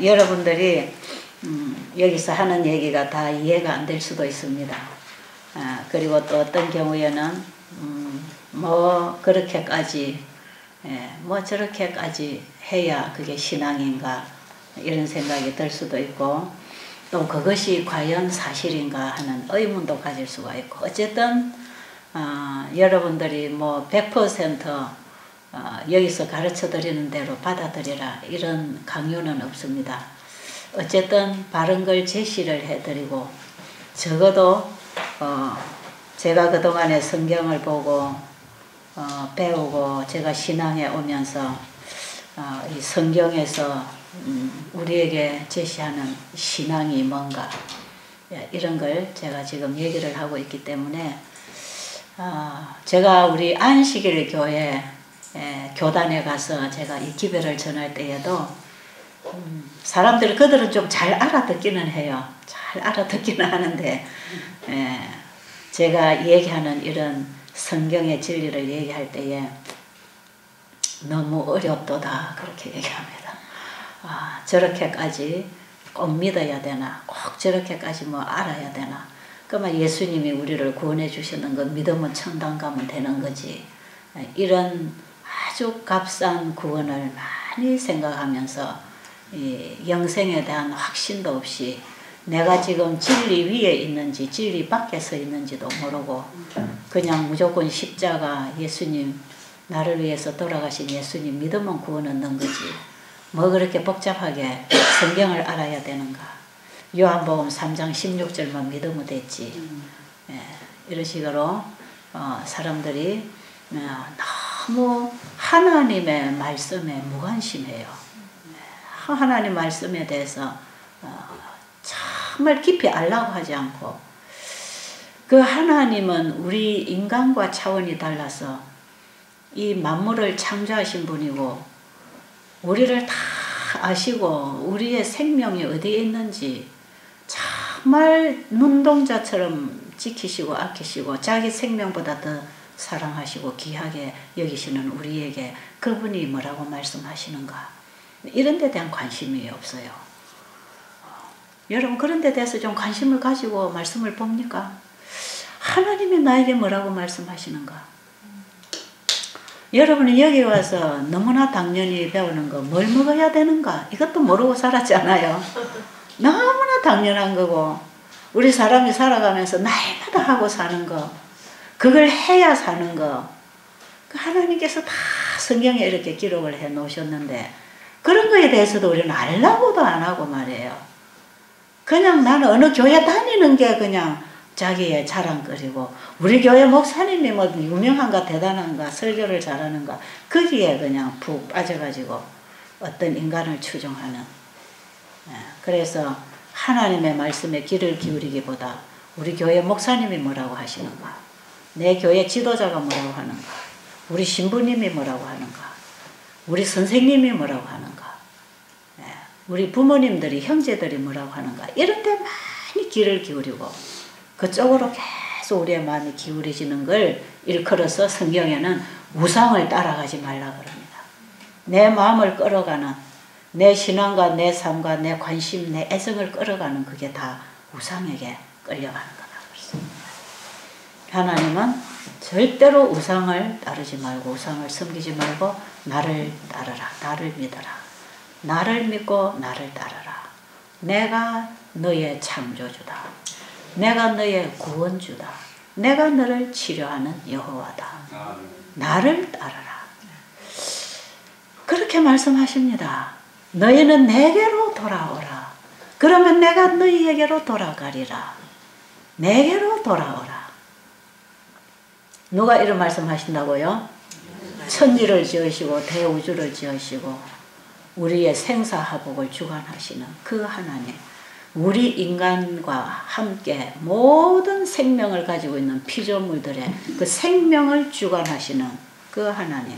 여러분들이 여기서 하는 얘기가 다 이해가 안 될 수도 있습니다. 그리고 또 어떤 경우에는 뭐 그렇게까지 뭐 저렇게까지 해야 그게 신앙인가 이런 생각이 들 수도 있고, 또 그것이 과연 사실인가 하는 의문도 가질 수가 있고, 어쨌든 여러분들이 뭐 100% 여기서 가르쳐 드리는 대로 받아들이라 이런 강요는 없습니다. 어쨌든 바른 걸 제시를 해드리고, 적어도 제가 그동안에 성경을 보고 배우고 제가 신앙에 오면서 이 성경에서 우리에게 제시하는 신앙이 뭔가 이런 걸 제가 지금 얘기를 하고 있기 때문에, 제가 우리 안식일 교회 교단에 가서 제가 이 기별을 전할 때에도 사람들이 그들은 좀 잘 알아듣기는 해요. 잘 알아듣기는 하는데 제가 얘기하는 이런 성경의 진리를 얘기할 때에 너무 어렵도다 그렇게 얘기합니다. 저렇게까지 꼭 믿어야 되나, 꼭 저렇게까지 뭐 알아야 되나. 그러면 예수님이 우리를 구원해 주시는 건 믿으면 천당 가면 되는 거지. 이런 아주 값싼 구원을 많이 생각하면서 이 영생에 대한 확신도 없이 내가 지금 진리 위에 있는지 진리 밖에 서 있는지도 모르고 그냥 무조건 십자가 예수님, 나를 위해서 돌아가신 예수님 믿으면 구원 얻는 거지, 뭐 그렇게 복잡하게 성경을 알아야 되는가, 요한복음 3장 16절만 믿으면 됐지. 이런 식으로 사람들이 너무 하나님의 말씀에 무관심해요. 하나님 말씀에 대해서 정말 깊이 알라고 하지 않고, 그 하나님은 우리 인간과 차원이 달라서 이 만물을 창조하신 분이고 우리를 다 아시고 우리의 생명이 어디에 있는지 정말 눈동자처럼 지키시고 아끼시고 자기 생명보다 더 사랑하시고 귀하게 여기시는 우리에게 그분이 뭐라고 말씀하시는가, 이런 데 대한 관심이 없어요. 여러분 그런 데 대해서 좀 관심을 가지고 말씀을 봅니까? 하나님이 나에게 뭐라고 말씀하시는가? 여러분이 여기 와서 너무나 당연히 배우는 거, 뭘 먹어야 되는가, 이것도 모르고 살았잖아요. 너무나 당연한 거고, 우리 사람이 살아가면서 날마다 하고 사는 거, 그걸 해야 사는 거, 하나님께서 다 성경에 이렇게 기록을 해 놓으셨는데 그런 거에 대해서도 우리는 알라고도 안 하고 말이에요. 그냥 나는 어느 교회 다니는 게 그냥 자기의 자랑거리고, 우리 교회 목사님이 뭐 유명한가 대단한가 설교를 잘하는가, 거기에 그냥 푹 빠져가지고 어떤 인간을 추종하는. 그래서 하나님의 말씀에 귀를 기울이기보다 우리 교회 목사님이 뭐라고 하시는가, 내 교회 지도자가 뭐라고 하는가, 우리 신부님이 뭐라고 하는가, 우리 선생님이 뭐라고 하는가, 우리 부모님들이 형제들이 뭐라고 하는가, 이런 데 많이 귀를 기울이고 그쪽으로 계속 우리의 마음이 기울어지는 걸 일컬어서 성경에는 우상을 따라가지 말라 그럽니다. 내 마음을 끌어가는, 내 신앙과 내 삶과 내 관심, 내 애정을 끌어가는 그게 다 우상에게 끌려가는 거다 그렇습니다. 하나님은 절대로 우상을 따르지 말고 우상을 섬기지 말고 나를 따르라, 나를 믿어라, 나를 믿고 나를 따르라. 내가 너의 창조주다. 내가 너의 구원주다. 내가 너를 치료하는 여호와다. 나를 따르라. 그렇게 말씀하십니다. 너희는 내게로 돌아오라. 그러면 내가 너희에게로 돌아가리라. 내게로 돌아오라. 누가 이런 말씀하신다고요? 천지를 지으시고 대우주를 지으시고 우리의 생사화복을 주관하시는 그 하나님, 우리 인간과 함께 모든 생명을 가지고 있는 피조물들의 그 생명을 주관하시는 그 하나님,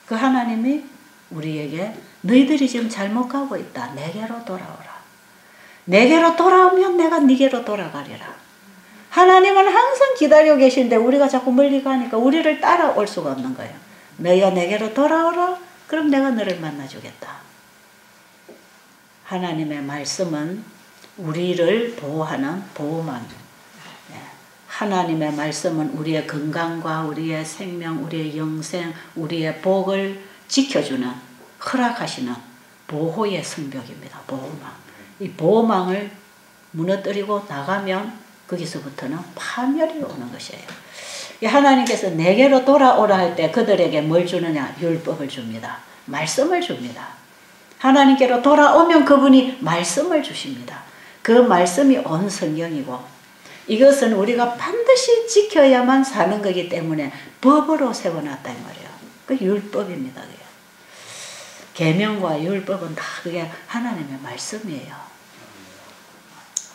그 하나님이 우리에게 너희들이 지금 잘못 가고 있다. 내게로 돌아오라. 내게로 돌아오면 내가 네게로 돌아가리라. 하나님은 항상 기다리고 계신데 우리가 자꾸 멀리 가니까 우리를 따라올 수가 없는 거예요. 너희가 내게로 돌아오라. 그럼 내가 너를 만나주겠다. 하나님의 말씀은 우리를 보호하는 보호망. 하나님의 말씀은 우리의 건강과 우리의 생명, 우리의 영생, 우리의 복을 지켜주는, 허락하시는 보호의 성벽입니다. 보호망. 이 보호망을 무너뜨리고 나가면 거기서부터는 파멸이 오는 것이에요. 하나님께서 내게로 돌아오라 할 때 그들에게 뭘 주느냐? 율법을 줍니다. 말씀을 줍니다. 하나님께로 돌아오면 그분이 말씀을 주십니다. 그 말씀이 온 성경이고 이것은 우리가 반드시 지켜야만 사는 거기 때문에 법으로 세워놨다 이 말이에요. 그 율법입니다. 계명과 율법은 다 그게 하나님의 말씀이에요.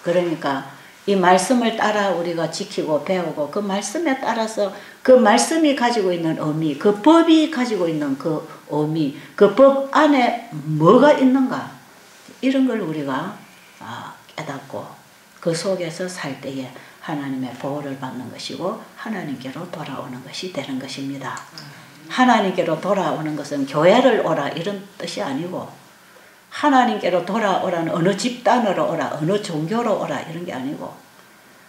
그러니까 이 말씀을 따라 우리가 지키고 배우고 그 말씀에 따라서 그 말씀이 가지고 있는 의미, 그 법이 가지고 있는 그 의미, 그 법 안에 뭐가 있는가 이런 걸 우리가 깨닫고 그 속에서 살 때에 하나님의 보호를 받는 것이고 하나님께로 돌아오는 것이 되는 것입니다. 하나님께로 돌아오는 것은 교회를 오라 이런 뜻이 아니고 하나님께로 돌아오라는 어느 집단으로 오라 어느 종교로 오라 이런 게 아니고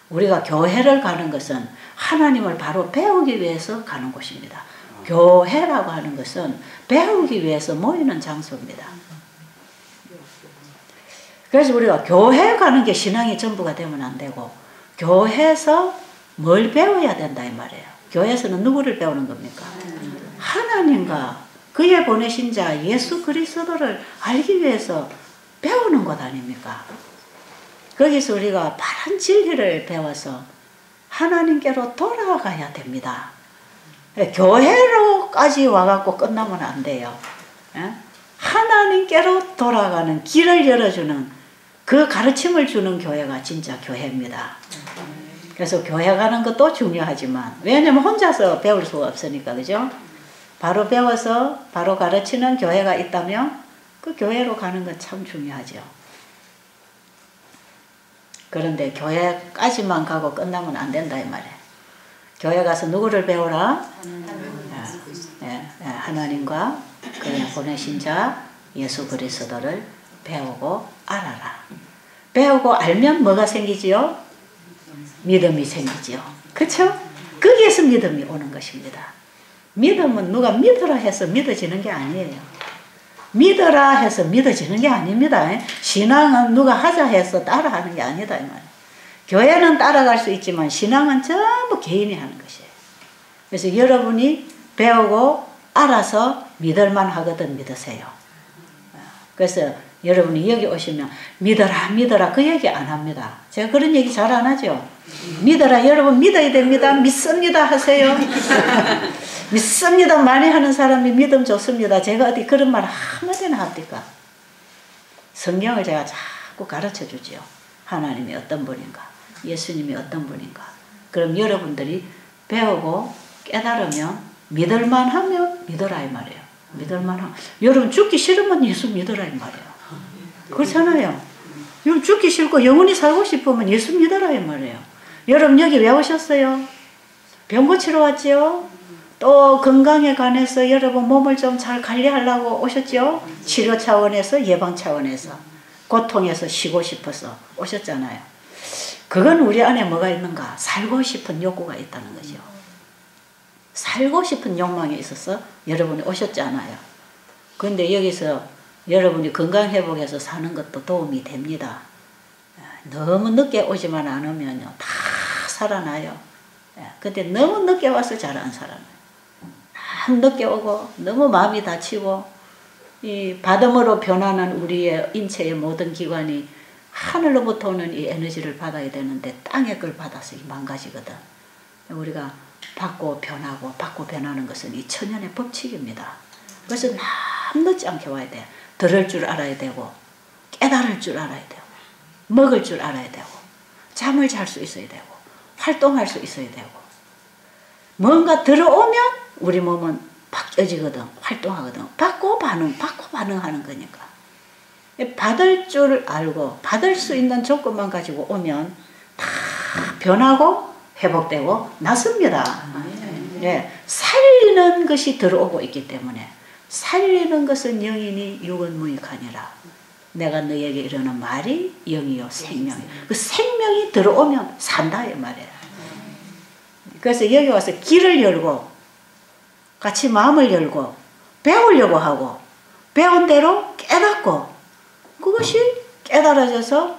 우리가 교회를 가는 것은 하나님을 바로 배우기 위해서 가는 곳입니다. 교회라고 하는 것은 배우기 위해서 모이는 장소입니다. 그래서 우리가 교회 가는 게 신앙이 전부가 되면 안 되고 교회에서 뭘 배워야 된다 이 말이에요. 교회에서는 누구를 배우는 겁니까? 하나님과 그의 보내신 자 예수 그리스도를 알기 위해서 배우는 것 아닙니까? 거기서 우리가 바른 진리를 배워서 하나님께로 돌아가야 됩니다. 교회로까지 와갖고 끝나면 안 돼요. 하나님께로 돌아가는 길을 열어주는 그 가르침을 주는 교회가 진짜 교회입니다. 그래서 교회 가는 것도 중요하지만 왜냐면 혼자서 배울 수가 없으니까 그죠? 바로 배워서 바로 가르치는 교회가 있다면 그 교회로 가는 건 참 중요하죠. 그런데 교회까지만 가고 끝나면 안 된다 이 말이에요. 교회 가서 누구를 배우라? 하나님과 그의 보내신 자 예수 그리스도를 배우고 알아라. 배우고 알면 뭐가 생기지요? 믿음이 생기지요. 그렇죠? 거기에서 믿음이 오는 것입니다. 믿음은 누가 믿으라 해서 믿어지는 게 아니에요. 믿어라 해서 믿어지는 게 아닙니다. 신앙은 누가 하자 해서 따라하는 게 아니다 이 말이에요. 교회는 따라갈 수 있지만 신앙은 전부 개인이 하는 것이에요. 그래서 여러분이 배우고 알아서 믿을만 하거든 믿으세요. 그래서 여러분이 여기 오시면 믿어라 믿어라 그 얘기 안 합니다. 제가 그런 얘기 잘 안 하죠. 믿어라 여러분 믿어야 됩니다. 믿습니다 하세요. 믿습니다 많이 하는 사람이 믿음 좋습니다. 제가 어디 그런 말 한마디나 합니까? 성경을 제가 자꾸 가르쳐 주지요. 하나님이 어떤 분인가 예수님이 어떤 분인가. 그럼 여러분들이 배우고 깨달으면 믿을만 하면 믿어라 이 말이에요. 믿을만 하면 여러분 죽기 싫으면 예수 믿어라 이 말이에요. 그렇잖아요. 여러분 죽기 싫고 영원히 살고 싶으면 예수 믿어라 이 말이에요. 여러분 여기 왜 오셨어요? 병 고치러 왔지요? 또 건강에 관해서 여러분 몸을 좀 잘 관리하려고 오셨죠? 치료 차원에서 예방 차원에서 고통에서 쉬고 싶어서 오셨잖아요. 그건 우리 안에 뭐가 있는가? 살고 싶은 욕구가 있다는 거죠. 살고 싶은 욕망이 있어서 여러분이 오셨잖아요. 그런데 여기서 여러분이 건강 회복해서 사는 것도 도움이 됩니다. 너무 늦게 오지만 않으면요 다 살아나요. 근데 너무 늦게 와서 잘 안 살아나요. 너무 늦게 오고 너무 마음이 다치고 이 받음으로 변하는 우리의 인체의 모든 기관이 하늘로부터 오는 이 에너지를 받아야 되는데 땅의 걸 받아서 망가지거든. 우리가 받고 변하고 받고 변하는 것은 이 천연의 법칙입니다. 그래서 너무 늦지 않게 와야 돼. 들을 줄 알아야 되고 깨달을 줄 알아야 되고 먹을 줄 알아야 되고 잠을 잘 수 있어야 되고 활동할 수 있어야 되고 뭔가 들어오면 우리 몸은 바뀌어지거든. 활동하거든. 받고 반응하는 거니까. 받을 줄 알고 받을 수 있는 조건만 가지고 오면 다 변하고 회복되고 낫습니다. 네, 살리는 것이 들어오고 있기 때문에 살리는 것은 영이니 육은 무익하니라. 내가 너에게 이르는 말이 영이요 생명이. 그 생명이 들어오면 산다 이 말이에요. 그래서 여기 와서 길을 열고 같이 마음을 열고 배우려고 하고 배운 대로 깨닫고 그것이 깨달아져서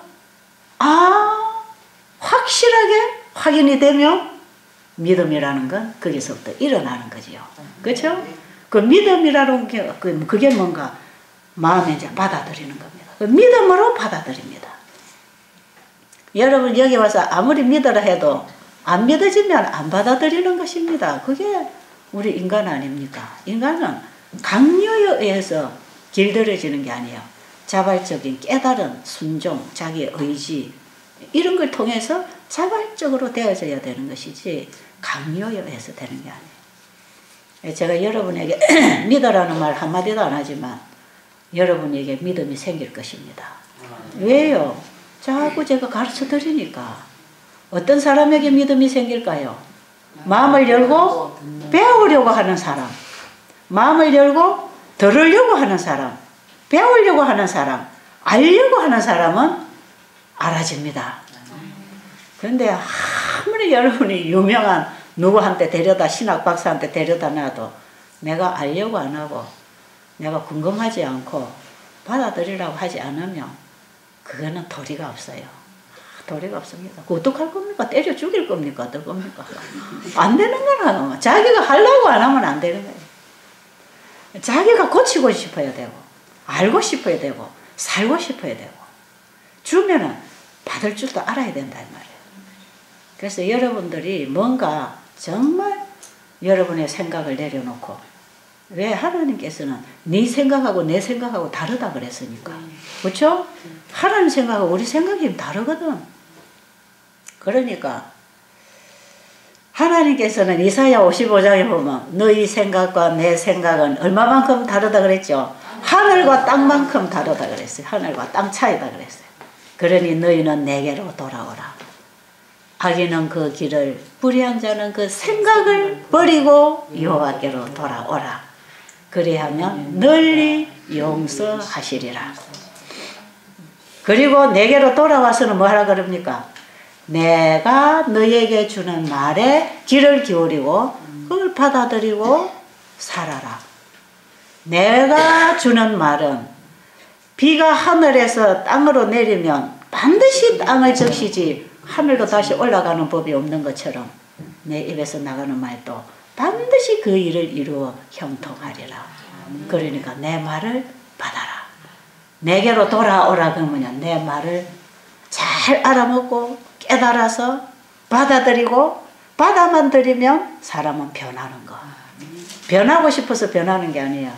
확실하게 확인이 되면 믿음이라는 건 거기서부터 일어나는 거지요. 그렇죠? 그 믿음이라는 게 그게 뭔가 마음에 이제 받아들이는 겁니다. 그 믿음으로 받아들입니다. 여러분 여기 와서 아무리 믿으라 해도 안 믿어지면 안 받아들이는 것입니다. 그게 우리 인간 아닙니까? 인간은 강요에 의해서 길들여지는 게 아니에요. 자발적인 깨달은 순종, 자기의 의지 이런 걸 통해서 자발적으로 되어져야 되는 것이지 강요에 의해서 되는 게 아니에요. 제가 여러분에게 믿으라는 말 한마디도 안 하지만 여러분에게 믿음이 생길 것입니다. 왜요? 자꾸 제가 가르쳐 드리니까. 어떤 사람에게 믿음이 생길까요? 마음을 열고 배우려고 하는 사람, 마음을 열고 들으려고 하는 사람, 배우려고 하는 사람, 알려고 하는 사람은 알아집니다. 그런데 아무리 여러분이 유명한 누구한테 데려다 신학 박사한테 데려다 놔도 내가 알려고 안 하고 내가 궁금하지 않고 받아들이라고 하지 않으면 그거는 도리가 없어요. 도리가 없습니다. 그 어떡할 겁니까? 때려 죽일 겁니까? 어떨 겁니까? 안 되는 거라고. 자기가 하려고 안 하면 안 되는 거예요. 자기가 고치고 싶어야 되고 알고 싶어야 되고 살고 싶어야 되고 주면은 받을 줄도 알아야 된다 이 말이에요. 그래서 여러분들이 뭔가 정말 여러분의 생각을 내려놓고 왜 하나님께서는 네 생각하고 내 생각하고 다르다 그랬으니까 그렇죠? 하나님 생각하고 우리 생각이 다르거든. 그러니까 하나님께서는 이사야 55장에 보면 너희 생각과 내 생각은 얼마만큼 다르다 그랬죠? 하늘과 땅만큼 다르다 그랬어요. 하늘과 땅 차이다 그랬어요. 그러니 너희는 내게로 돌아오라. 악인은 그 길을 불의한 자는 그 생각을 버리고 여호와께로 돌아오라. 그리하면 널리 용서하시리라. 그리고 내게로 돌아와서는 뭐하라 그럽니까? 내가 너에게 주는 말에 귀를 기울이고 그걸 받아들이고 살아라. 내가 주는 말은 비가 하늘에서 땅으로 내리면 반드시 땅을 적시지 하늘로 다시 올라가는 법이 없는 것처럼 내 입에서 나가는 말도 반드시 그 일을 이루어 형통하리라. 그러니까 내 말을 받아라. 내게로 돌아오라 그러면 내 말을 잘 알아먹고 깨달아서 받아들이고 받아만 들이면 사람은 변하는 거. 변하고 싶어서 변하는 게 아니에요.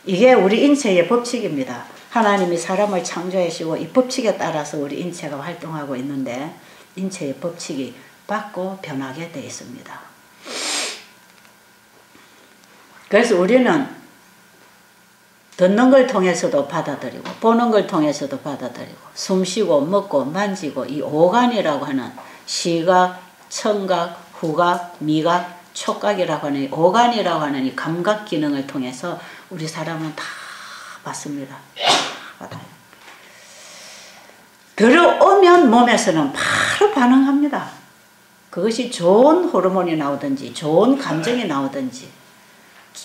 이게 우리 인체의 법칙입니다. 하나님이 사람을 창조하시고 이 법칙에 따라서 우리 인체가 활동하고 있는데 인체의 법칙이 받고 변하게 되어 있습니다. 그래서 우리는 듣는 걸 통해서도 받아들이고 보는 걸 통해서도 받아들이고 숨쉬고 먹고 만지고 이 오간이라고 하는 시각, 청각, 후각, 미각, 촉각이라고 하는 이 오간이라고 하는 이 감각 기능을 통해서 우리 사람은 다 받습니다. 받아요. 들어오면 몸에서는 바로 반응합니다. 그것이 좋은 호르몬이 나오든지 좋은 감정이 나오든지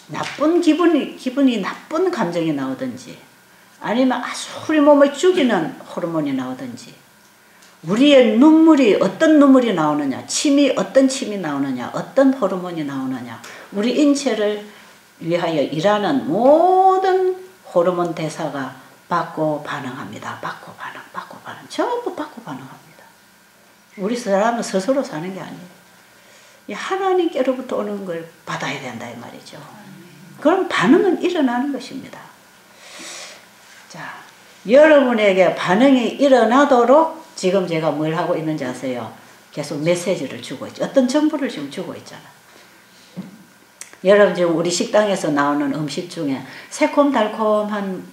나쁜 기분이 나쁜 감정이 나오든지 아니면 아주 우리 몸을 죽이는 호르몬이 나오든지 우리의 눈물이 어떤 눈물이 나오느냐 침이 어떤 침이 나오느냐 어떤 호르몬이 나오느냐 우리 인체를 위하여 일하는 모든 호르몬 대사가 받고 반응합니다. 받고 반응 전부 받고 반응합니다. 우리 사람은 스스로 사는 게 아니에요. 하나님께로부터 오는 걸 받아야 된다 이 말이죠. 그럼 반응은 일어나는 것입니다. 자, 여러분에게 반응이 일어나도록 지금 제가 뭘 하고 있는지 아세요? 계속 메시지를 주고 있죠. 어떤 정보를 지금 주고 있잖아. 여러분 지금 우리 식당에서 나오는 음식 중에 새콤달콤한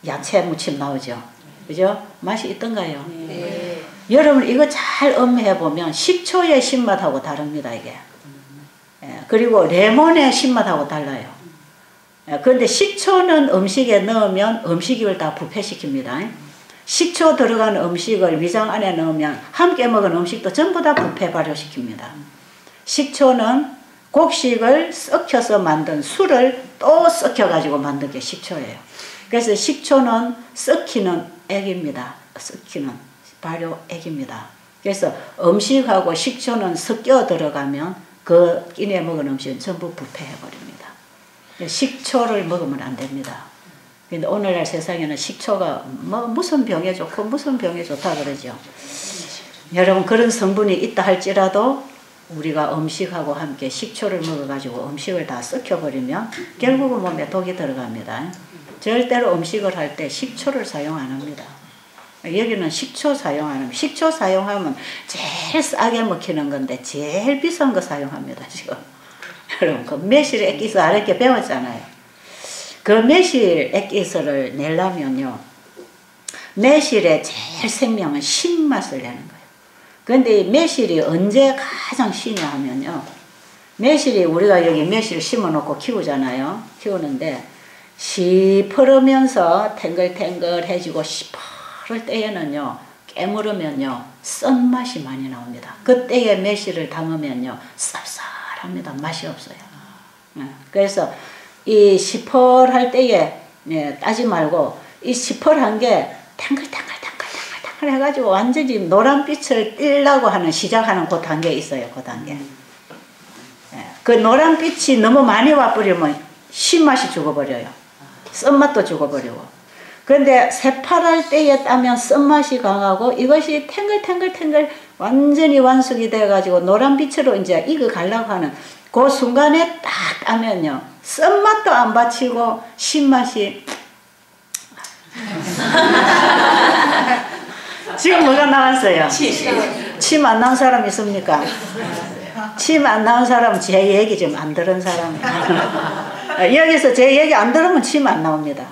야채 무침 나오죠. 그죠? 맛이 있던가요? 네. 여러분 이거 잘 음미해 보면 식초의 신맛하고 다릅니다 이게. 그리고 레몬의 신맛하고 달라요. 그런데 식초는 음식에 넣으면 음식을 다 부패시킵니다. 식초 들어간 음식을 위장 안에 넣으면 함께 먹은 음식도 전부 다 부패 발효시킵니다. 식초는 곡식을 썩혀서 만든 술을 또 썩혀가지고 만든 게 식초예요. 그래서 식초는 썩히는 액입니다. 썩히는 발효액입니다. 그래서 음식하고 식초는 섞여 들어가면 그 끼니에 먹은 음식은 전부 부패해버립니다. 식초를 먹으면 안 됩니다. 근데 오늘날 세상에는 식초가 뭐 무슨 병에 좋고 무슨 병에 좋다 그러죠. 여러분 그런 성분이 있다 할지라도 우리가 음식하고 함께 식초를 먹어가지고 음식을 다 썩혀버리면 결국은 몸에 독이 들어갑니다. 절대로 음식을 할 때 식초를 사용 안 합니다. 여기는 식초 사용 안 합니다. 식초 사용하면 제일 싸게 먹히는 건데 제일 비싼 거 사용합니다. 지금 여러분 그 매실 액기스 아랫게 배웠잖아요. 그 매실 액기스를 내려면요 매실의 제일 생명은 신맛을 내는 거예요. 그런데 매실이 언제 가장 시냐 하면요 매실이 우리가 여기 매실 심어놓고 키우잖아요. 키우는데 시퍼르면서 탱글탱글해지고 시퍼를 때에는요 깨물으면요 썬맛이 많이 나옵니다. 그때에 매실을 담으면요 쌉쌀합니다. 맛이 없어요. 그래서 이 시퍼할 때에 따지 말고 이 시퍼한 게 탱글탱글 해가지고 완전히 노란빛을 띠려고 하는 시작하는 그 단계에 있어요. 그 단계. 그 노란빛이 너무 많이 와버리면 신맛이 죽어버려요. 썬맛도 죽어버리고. 그런데 새파랄 때에 따면 썬맛이 강하고 이것이 탱글탱글 완전히 완숙이 돼가지고 노란빛으로 이제 익어가려고 하는 그 순간에 딱 따면요 썬맛도 안 받치고 신맛이 지금 뭐가 나왔어요? 침 안 나온 사람 있습니까? 침 안 나온 사람은 제 얘기 좀 안 들은 사람이에요. 여기서 제 얘기 안 들으면 침 안 나옵니다.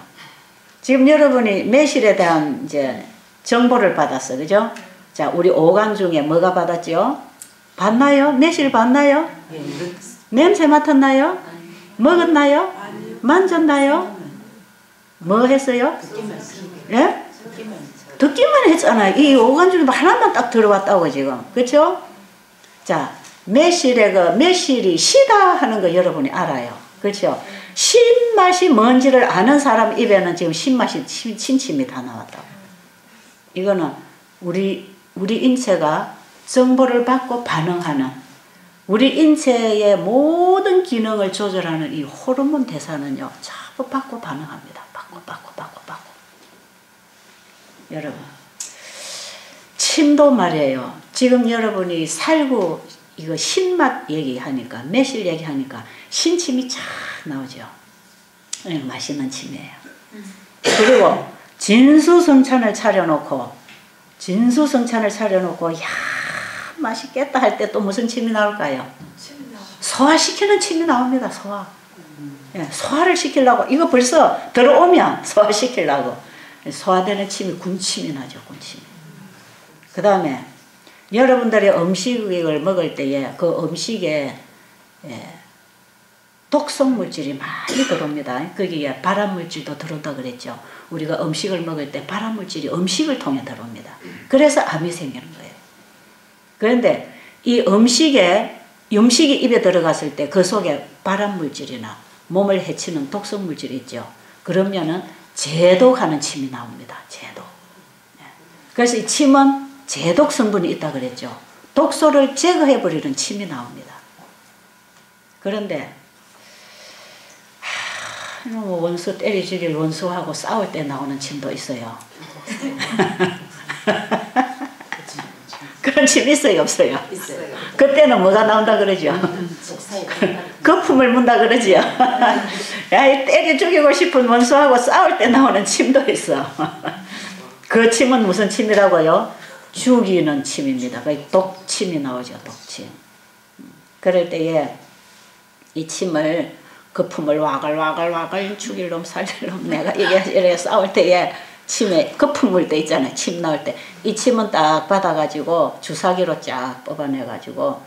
지금 여러분이 매실에 대한 이제 정보를 받았어, 그죠? 자, 우리 오감 중에 뭐가 받았죠? 봤나요? 매실 봤나요? 냄새 맡았나요? 먹었나요? 만졌나요? 뭐 했어요? 예? 듣기만 했잖아요. 이 오감 중에 하나만 딱 들어왔다고 지금, 그렇죠? 자, 매실이 시다 하는 거 여러분이 알아요. 그렇죠? 신맛이 뭔지를 아는 사람 입에는 지금 신맛이 침이 다 나왔다고. 이거는 우리 인체가 정보를 받고 반응하는 우리 인체의 모든 기능을 조절하는 이 호르몬 대사는요 전부 받고 반응합니다. 받고 여러분 침도 말이에요. 지금 여러분이 살구 이거 신맛 얘기하니까 매실 얘기하니까 신침이 쫙 나오죠. 맛있는 침이에요. 그리고 진수성찬을 차려놓고 야 맛있겠다 할 때 또 무슨 침이 나올까요? 소화시키는 침이 나옵니다. 소화. 소화를 시키려고 이거 벌써 들어오면 소화시키려고 소화되는 침이 군침이 나죠. 군침이. 그 다음에 여러분들이 음식을 먹을 때에 그 음식에 독성 물질이 많이 들어옵니다. 거기에 발암 물질도 들어온다 그랬죠. 우리가 음식을 먹을 때 발암 물질이 음식을 통해 들어옵니다. 그래서 암이 생기는 거예요. 그런데 이 음식이 입에 들어갔을 때 그 속에 발암 물질이나 몸을 해치는 독성 물질이 있죠. 그러면은 제독하는 침이 나옵니다. 제독. 그래서 이 침은 제독 성분이 있다 그랬죠. 독소를 제거해버리는 침이 나옵니다. 그런데 원수 때리 죽일 원수하고 싸울 때 나오는 침도 있어요. 그런 침 있어요? 없어요? 있어요. 그때는 뭐가 나온다 그러죠? 거품을 문다 그러죠? 야, 때려 죽이고 싶은 원수하고 싸울 때 나오는 침도 있어. 그 침은 무슨 침이라고요? 죽이는 침입니다. 독침이 나오죠. 독침. 그럴 때에 이 침을 거품을 와글와글 죽일 놈 살릴 놈 내가 이래 싸울 때에 침에 거품 물 때 있잖아요. 침 나올 때 이 침은 딱 받아가지고 주사기로 쫙 뽑아내가지고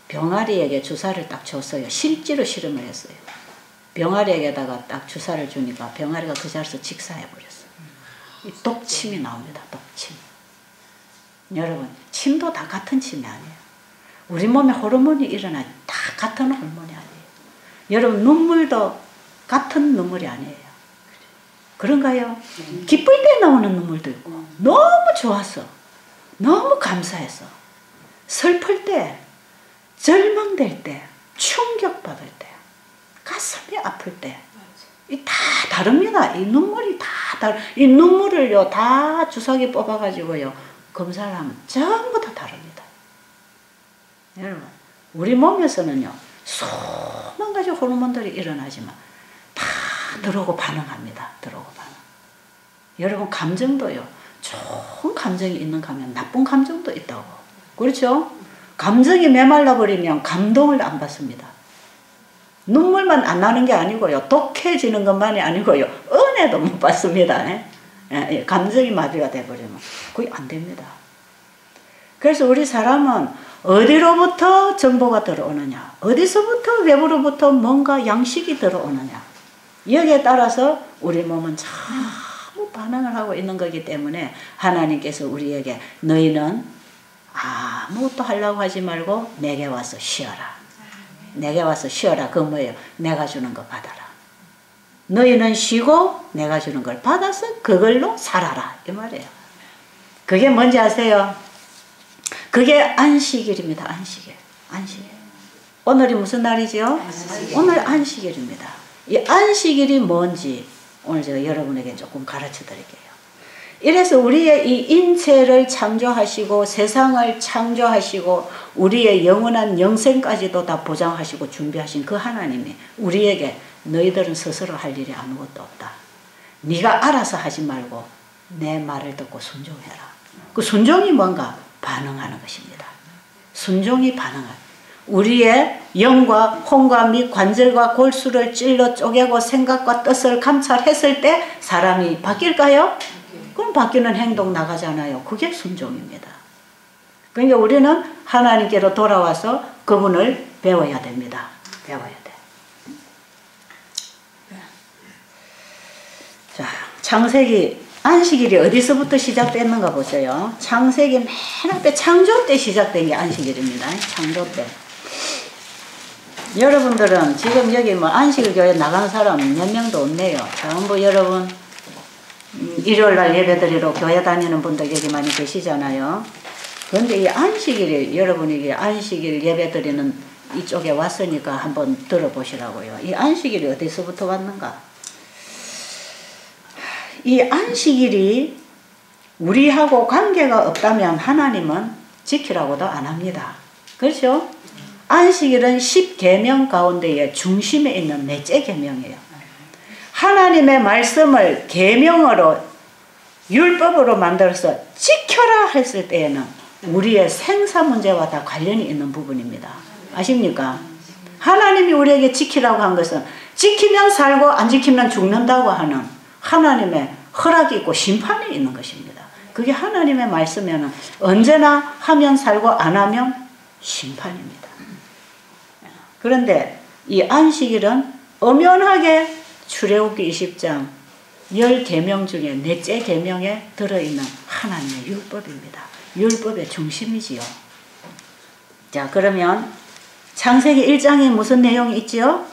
병아리에게 주사를 딱 줬어요. 실제로 실험을 했어요. 병아리에게다가 딱 주사를 주니까 병아리가 그 자리에서 직사해버렸어요. 이 독침이 나옵니다. 독침. 여러분, 침도 다 같은 침이 아니에요. 우리 몸에 호르몬이 일어나 다 같은 호르몬이 아니에요. 여러분, 눈물도 같은 눈물이 아니에요. 그런가요? 기쁠 때 나오는 눈물도 있고, 너무 좋았어, 너무 감사해서, 슬플 때, 절망될 때, 충격받을 때, 가슴이 아플 때, 이 다 다릅니다. 이 눈물이 다 이 눈물을요 다 주사기 뽑아가지고요 검사를 하면 전부 다 다릅니다. 여러분, 우리 몸에서는요 수만 가지 호르몬들이 일어나지만 다 들어오고 반응합니다. 들어오고 반응. 여러분, 감정도요, 좋은 감정이 있는가 하면 나쁜 감정도 있다고. 그렇죠? 감정이 메말라 버리면 감동을 안 받습니다. 눈물만 안 나는 게 아니고요, 독해지는 것만이 아니고요, 은혜도 못 받습니다. 감정이 마비가 돼버리면 그게 안 됩니다. 그래서 우리 사람은 어디로부터 정보가 들어오느냐, 어디서부터 외부로부터 뭔가 양식이 들어오느냐, 여기에 따라서 우리 몸은 참 반응을 하고 있는 거기 때문에 하나님께서 우리에게 너희는 아무것도 하려고 하지 말고 내게 와서 쉬어라. 내게 와서 쉬어라. 그건 뭐예요? 내가 주는 거 받아라. 너희는 쉬고 내가 주는 걸 받아서 그걸로 살아라. 이 말이에요. 그게 뭔지 아세요? 그게 안식일입니다. 안식일. 안식일. 오늘이 무슨 날이죠? 안식일. 오늘 안식일입니다. 이 안식일이 뭔지 오늘 제가 여러분에게 조금 가르쳐 드릴게요. 이래서 우리의 이 인체를 창조하시고 세상을 창조하시고 우리의 영원한 영생까지도 다 보장하시고 준비하신 그 하나님이 우리에게 너희들은 스스로 할 일이 아무것도 없다. 네가 알아서 하지 말고 내 말을 듣고 순종해라. 그 순종이 뭔가? 반응하는 것입니다. 순종이 반응하는. 우리의 영과 혼과 및 관절과 골수를 찔러 쪼개고 생각과 뜻을 감찰했을 때 사람이 바뀔까요? 그럼 바뀌는 행동 나가잖아요. 그게 순종입니다. 그러니까 우리는 하나님께로 돌아와서 그분을 배워야 됩니다. 배워야 돼. 자, 창세기 안식일이 어디서부터 시작됐는가 보세요. 창세기 맨 앞에 창조 때 시작된 게 안식일입니다. 창조 때. 여러분들은 지금 여기 뭐 안식일 교회 나가는 사람 몇 명도 없네요. 전부 여러분 일요일날 예배드리러 교회 다니는 분들 여기 많이 계시잖아요. 그런데 이 안식일이 여러분이 안식일 예배드리는 이쪽에 왔으니까 한번 들어보시라고요. 이 안식일이 어디서부터 왔는가? 이 안식일이 우리하고 관계가 없다면 하나님은 지키라고도 안 합니다. 그렇죠? 안식일은 10계명 가운데의 중심에 있는 넷째 계명이에요. 하나님의 말씀을 계명으로 율법으로 만들어서 지켜라 했을 때에는 우리의 생사 문제와 다 관련이 있는 부분입니다. 아십니까? 하나님이 우리에게 지키라고 한 것은 지키면 살고 안 지키면 죽는다고 하는 하나님의 허락이 있고 심판이 있는 것입니다. 그게 하나님의 말씀에는 언제나 하면 살고 안 하면 심판입니다. 그런데 이 안식일은 엄연하게 출애굽기 20장 10계명 중에 넷째 계명에 들어있는 하나님의 율법입니다. 율법의 중심이지요. 자, 그러면 창세기 1장에 무슨 내용이 있지요?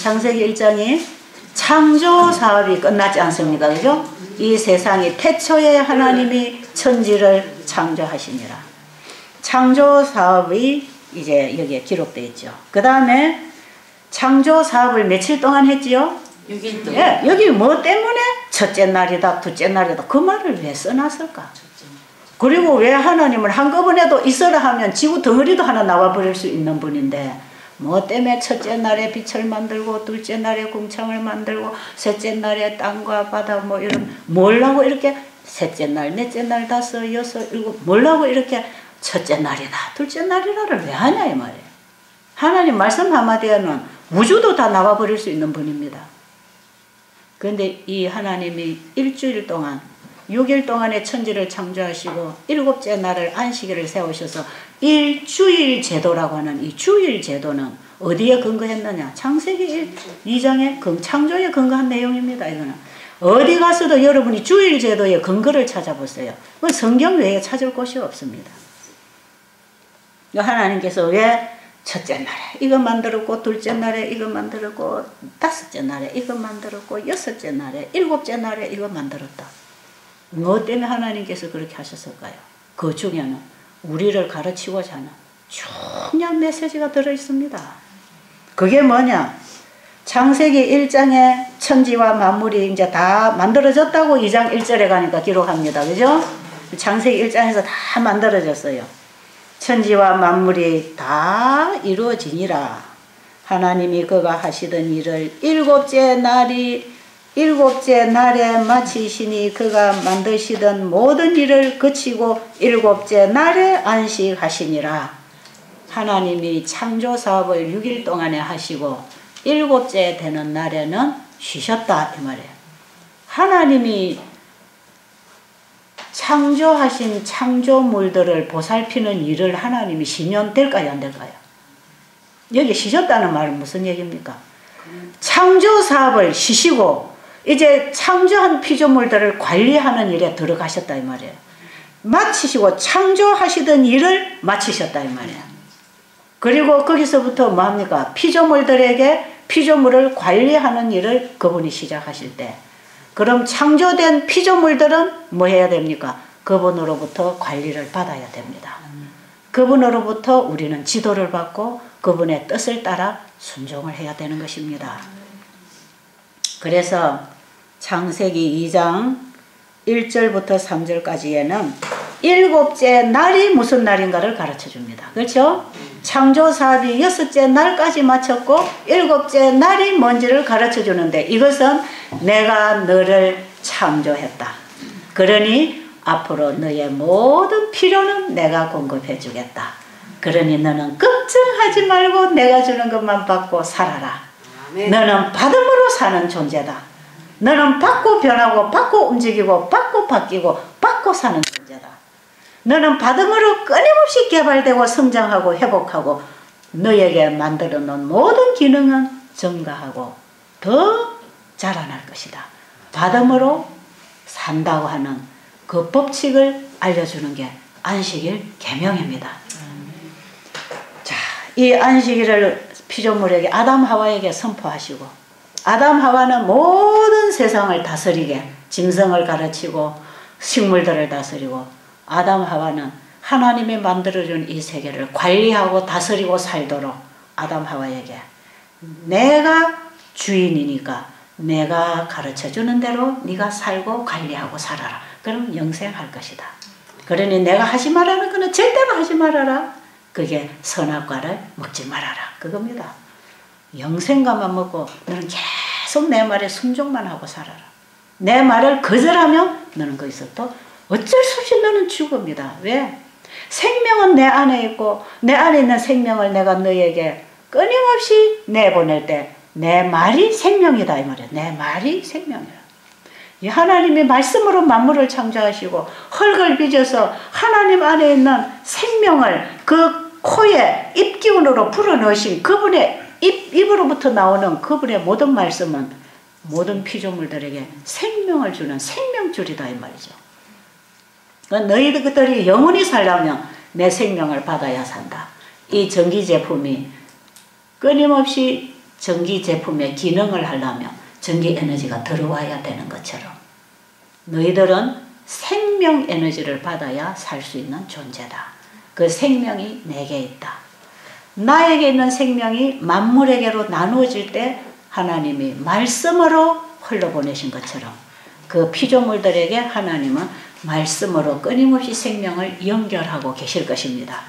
창세기 1장이 창조 사업이 끝나지 않습니까? 그죠? 이 세상이 태초에 하나님이 천지를 창조하시니라. 창조 사업이 이제 여기에 기록되어 있죠. 그 다음에 창조 사업을 며칠 동안 했지요? 6일 동안. 예, 여기 뭐 때문에 첫째 날이다, 둘째 날이다. 그 말을 왜 써놨을까? 그리고 왜 하나님을 한꺼번에도 있어라 하면 지구 덩어리도 하나 나와버릴 수 있는 분인데 뭐 때문에 첫째 날에 빛을 만들고 둘째 날에 궁창을 만들고 셋째 날에 땅과 바다 뭐 이런 뭘라고 이렇게 셋째 날, 넷째 날, 다섯, 여섯, 일곱 뭘라고 이렇게 첫째 날이다, 둘째 날이라를 왜 하냐 이 말이에요. 하나님 말씀 한마디에는 우주도 다 나와버릴 수 있는 분입니다. 그런데 이 하나님이 일주일 동안 6일 동안의 천지를 창조하시고 일곱째 날을 안식일을 세우셔서 일주일 제도라고 하는 이 주일 제도는 어디에 근거했느냐? 창세기 2장의 창조에 근거한 내용입니다. 이거는 어디 가서도 여러분이 주일 제도의 근거를 찾아보세요. 성경 외에 찾을 곳이 없습니다. 하나님께서 왜 첫째 날에 이거 만들었고, 둘째 날에 이거 만들었고, 다섯째 날에 이거 만들었고, 여섯째 날에, 일곱째 날에 이거 만들었다. 뭐 때문에 하나님께서 그렇게 하셨을까요? 그 중에는 우리를 가르치고자 하는 중요한 메시지가 들어있습니다. 그게 뭐냐? 창세기 1장에 천지와 만물이 이제 다 만들어졌다고 2장 1절에 가니까 기록합니다. 그죠? 창세기 1장에서 다 만들어졌어요. 천지와 만물이 다 이루어지니라. 하나님이 그가 하시던 일을 일곱째 날에 마치시니 그가 만드시던 모든 일을 그치고 일곱째 날에 안식하시니라. 하나님이 창조 사업을 6일 동안에 하시고 일곱째 되는 날에는 쉬셨다 이 말이에요. 하나님이 창조하신 창조물들을 보살피는 일을 하나님이 쉬면 될까요 안 될까요? 여기 쉬셨다는 말은 무슨 얘기입니까? 창조 사업을 쉬시고 이제 창조한 피조물들을 관리하는 일에 들어가셨다 이 말이에요. 마치시고 창조하시던 일을 마치셨다 이 말이에요. 그리고 거기서부터 뭐합니까? 피조물들에게 피조물을 관리하는 일을 그분이 시작하실 때, 그럼 창조된 피조물들은 뭐 해야 됩니까? 그분으로부터 관리를 받아야 됩니다. 그분으로부터 우리는 지도를 받고 그분의 뜻을 따라 순종을 해야 되는 것입니다. 그래서 창세기 2장 1절부터 3절까지에는 일곱째 날이 무슨 날인가를 가르쳐 줍니다. 그렇죠? 창조 사업이 여섯째 날까지 마쳤고 일곱째 날이 뭔지를 가르쳐 주는데, 이것은 내가 너를 창조했다. 그러니 앞으로 너의 모든 필요는 내가 공급해 주겠다. 그러니 너는 걱정하지 말고 내가 주는 것만 받고 살아라. 너는 받음으로 사는 존재다. 너는 받고 변하고 받고 움직이고 받고 바뀌고 받고 사는 존재다. 너는 받음으로 끊임없이 개발되고 성장하고 회복하고 너에게 만들어 놓은 모든 기능은 증가하고 더 자라날 것이다. 받음으로 산다고 하는 그 법칙을 알려주는 게 안식일 계명입니다. 자, 이 안식일을 피조물에게 아담 하와에게 선포하시고, 아담 하와는 모든 세상을 다스리게 짐승을 가르치고 식물들을 다스리고, 아담 하와는 하나님이 만들어준 이 세계를 관리하고 다스리고 살도록 아담 하와에게 내가 주인이니까 내가 가르쳐주는 대로 네가 살고 관리하고 살아라. 그럼 영생할 것이다. 그러니 내가 하지 말라는 거는 절대로 하지 말아라. 그게 선악과를 먹지 말아라. 그겁니다. 영생과만 먹고 너는 계속 내 말에 순종만 하고 살아라. 내 말을 거절하면 너는 거기서 또 어쩔 수 없이 너는 죽습니다. 왜? 생명은 내 안에 있고 내 안에 있는 생명을 내가 너에게 끊임없이 내보낼 때 내 말이 생명이다 이 말이야. 내 말이 생명이야. 이 하나님이 말씀으로 만물을 창조하시고 흙을 빚어서 하나님 안에 있는 생명을 그 코에 입기운으로 불어넣으신 그분의 입으로부터 나오는 그분의 모든 말씀은 모든 피조물들에게 생명을 주는 생명줄이다 이 말이죠. 너희들이 영원히 살려면 내 생명을 받아야 산다. 이 전기제품이 끊임없이 전기제품의 기능을 하려면 전기에너지가 들어와야 되는 것처럼 너희들은 생명에너지를 받아야 살 수 있는 존재다. 그 생명이 내게 있다. 나에게 있는 생명이 만물에게로 나누어질 때 하나님이 말씀으로 흘러보내신 것처럼 그 피조물들에게 하나님은 말씀으로 끊임없이 생명을 연결하고 계실 것입니다.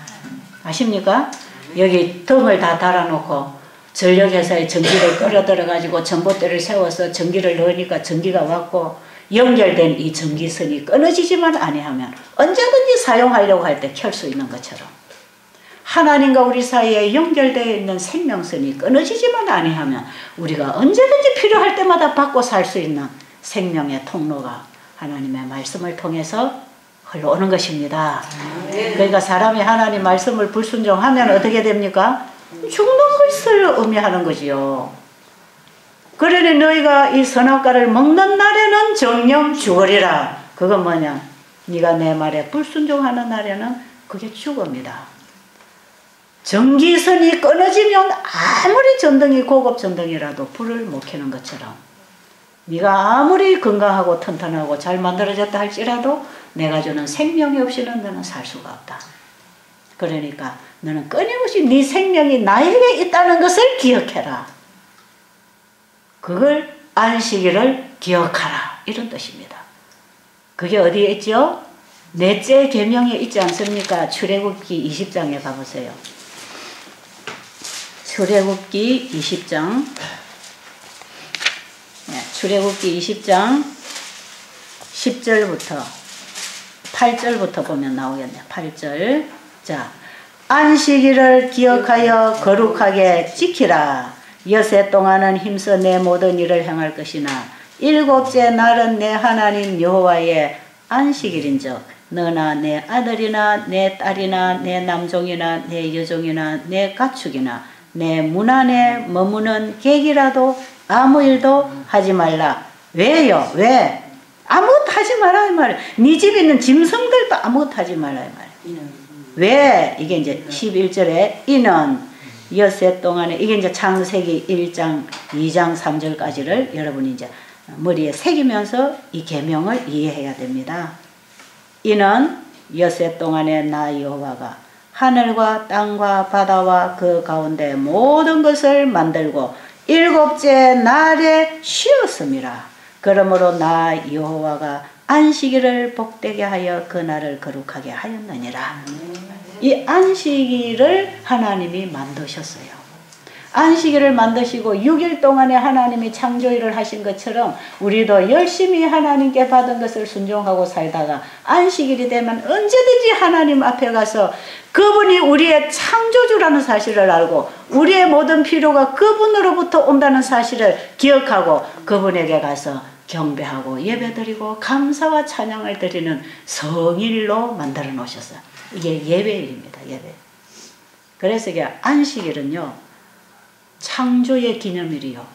아십니까? 여기 등을 다 달아놓고 전력회사에 전기를 끌어들여가지고 전봇대를 세워서 전기를 넣으니까 전기가 왔고 연결된 이 전기선이 끊어지지만 아니하면 언제든지 사용하려고 할 때 켤 수 있는 것처럼 하나님과 우리 사이에 연결되어 있는 생명선이 끊어지지만 아니하면 우리가 언제든지 필요할 때마다 받고 살 수 있는 생명의 통로가 하나님의 말씀을 통해서 흘러오는 것입니다. 그러니까 사람이 하나님 말씀을 불순종하면 어떻게 됩니까? 죽는 것을 의미하는 거지요. 그러니 너희가 이 선악과를 먹는 날에는 정령 죽으리라. 그건 뭐냐? 네가 내 말에 불순종하는 날에는 그게 죽음이다. 전기선이 끊어지면 아무리 전등이 고급 전등이라도 불을 못 켜는 것처럼 네가 아무리 건강하고 튼튼하고 잘 만들어졌다 할지라도 내가 주는 생명이 없이는 너는 살 수가 없다. 그러니까 너는 끊임없이 네 생명이 나에게 있다는 것을 기억해라. 그걸 안식일을 기억하라. 이런 뜻입니다. 그게 어디에 있죠? 넷째 계명에 있지 않습니까? 출애굽기 20장에 가보세요. 출애굽기 20장. 출애굽기 20장 10절부터 8절부터 보면 나오겠네요. 8절. 자, 안식일을 기억하여 거룩하게 지키라. 여세 동안은 힘써 내 모든 일을 행할 것이나 일곱째 날은 내 하나님 여호와의 안식일인즉 너나 내 아들이나 내 딸이나 내 남종이나 내 여종이나 내 가축이나 내 문 안에 머무는 객이라도 아무 일도 하지 말라. 왜요? 왜? 아무것도 하지 말라 이 말이야. 네 집에 있는 짐승들도 아무것도 하지 말라 이 말이야. 왜? 이게 이제 11절에 이는 엿새 동안에 이게 이제 창세기 1장 2장 3절까지를 여러분이 이제 머리에 새기면서 이 계명을 이해해야 됩니다. 이는 엿새 동안에 나 여호와가 하늘과 땅과 바다와 그 가운데 모든 것을 만들고 일곱째 날에 쉬었음이라. 그러므로 나 여호와가 안식일을 복되게 하여 그 날을 거룩하게 하였느니라. 이 안식일을 하나님이 만드셨어요. 안식일을 만드시고 6일 동안에 하나님이 창조일을 하신 것처럼 우리도 열심히 하나님께 받은 것을 순종하고 살다가 안식일이 되면 언제든지 하나님 앞에 가서 그분이 우리의 창조주라는 사실을 알고 우리의 모든 필요가 그분으로부터 온다는 사실을 기억하고 그분에게 가서 경배하고 예배드리고 감사와 찬양을 드리는 성일로 만들어 놓으셨어요. 이게 예배일입니다. 예배. 그래서 이게 안식일은요. 창조의 기념일이요.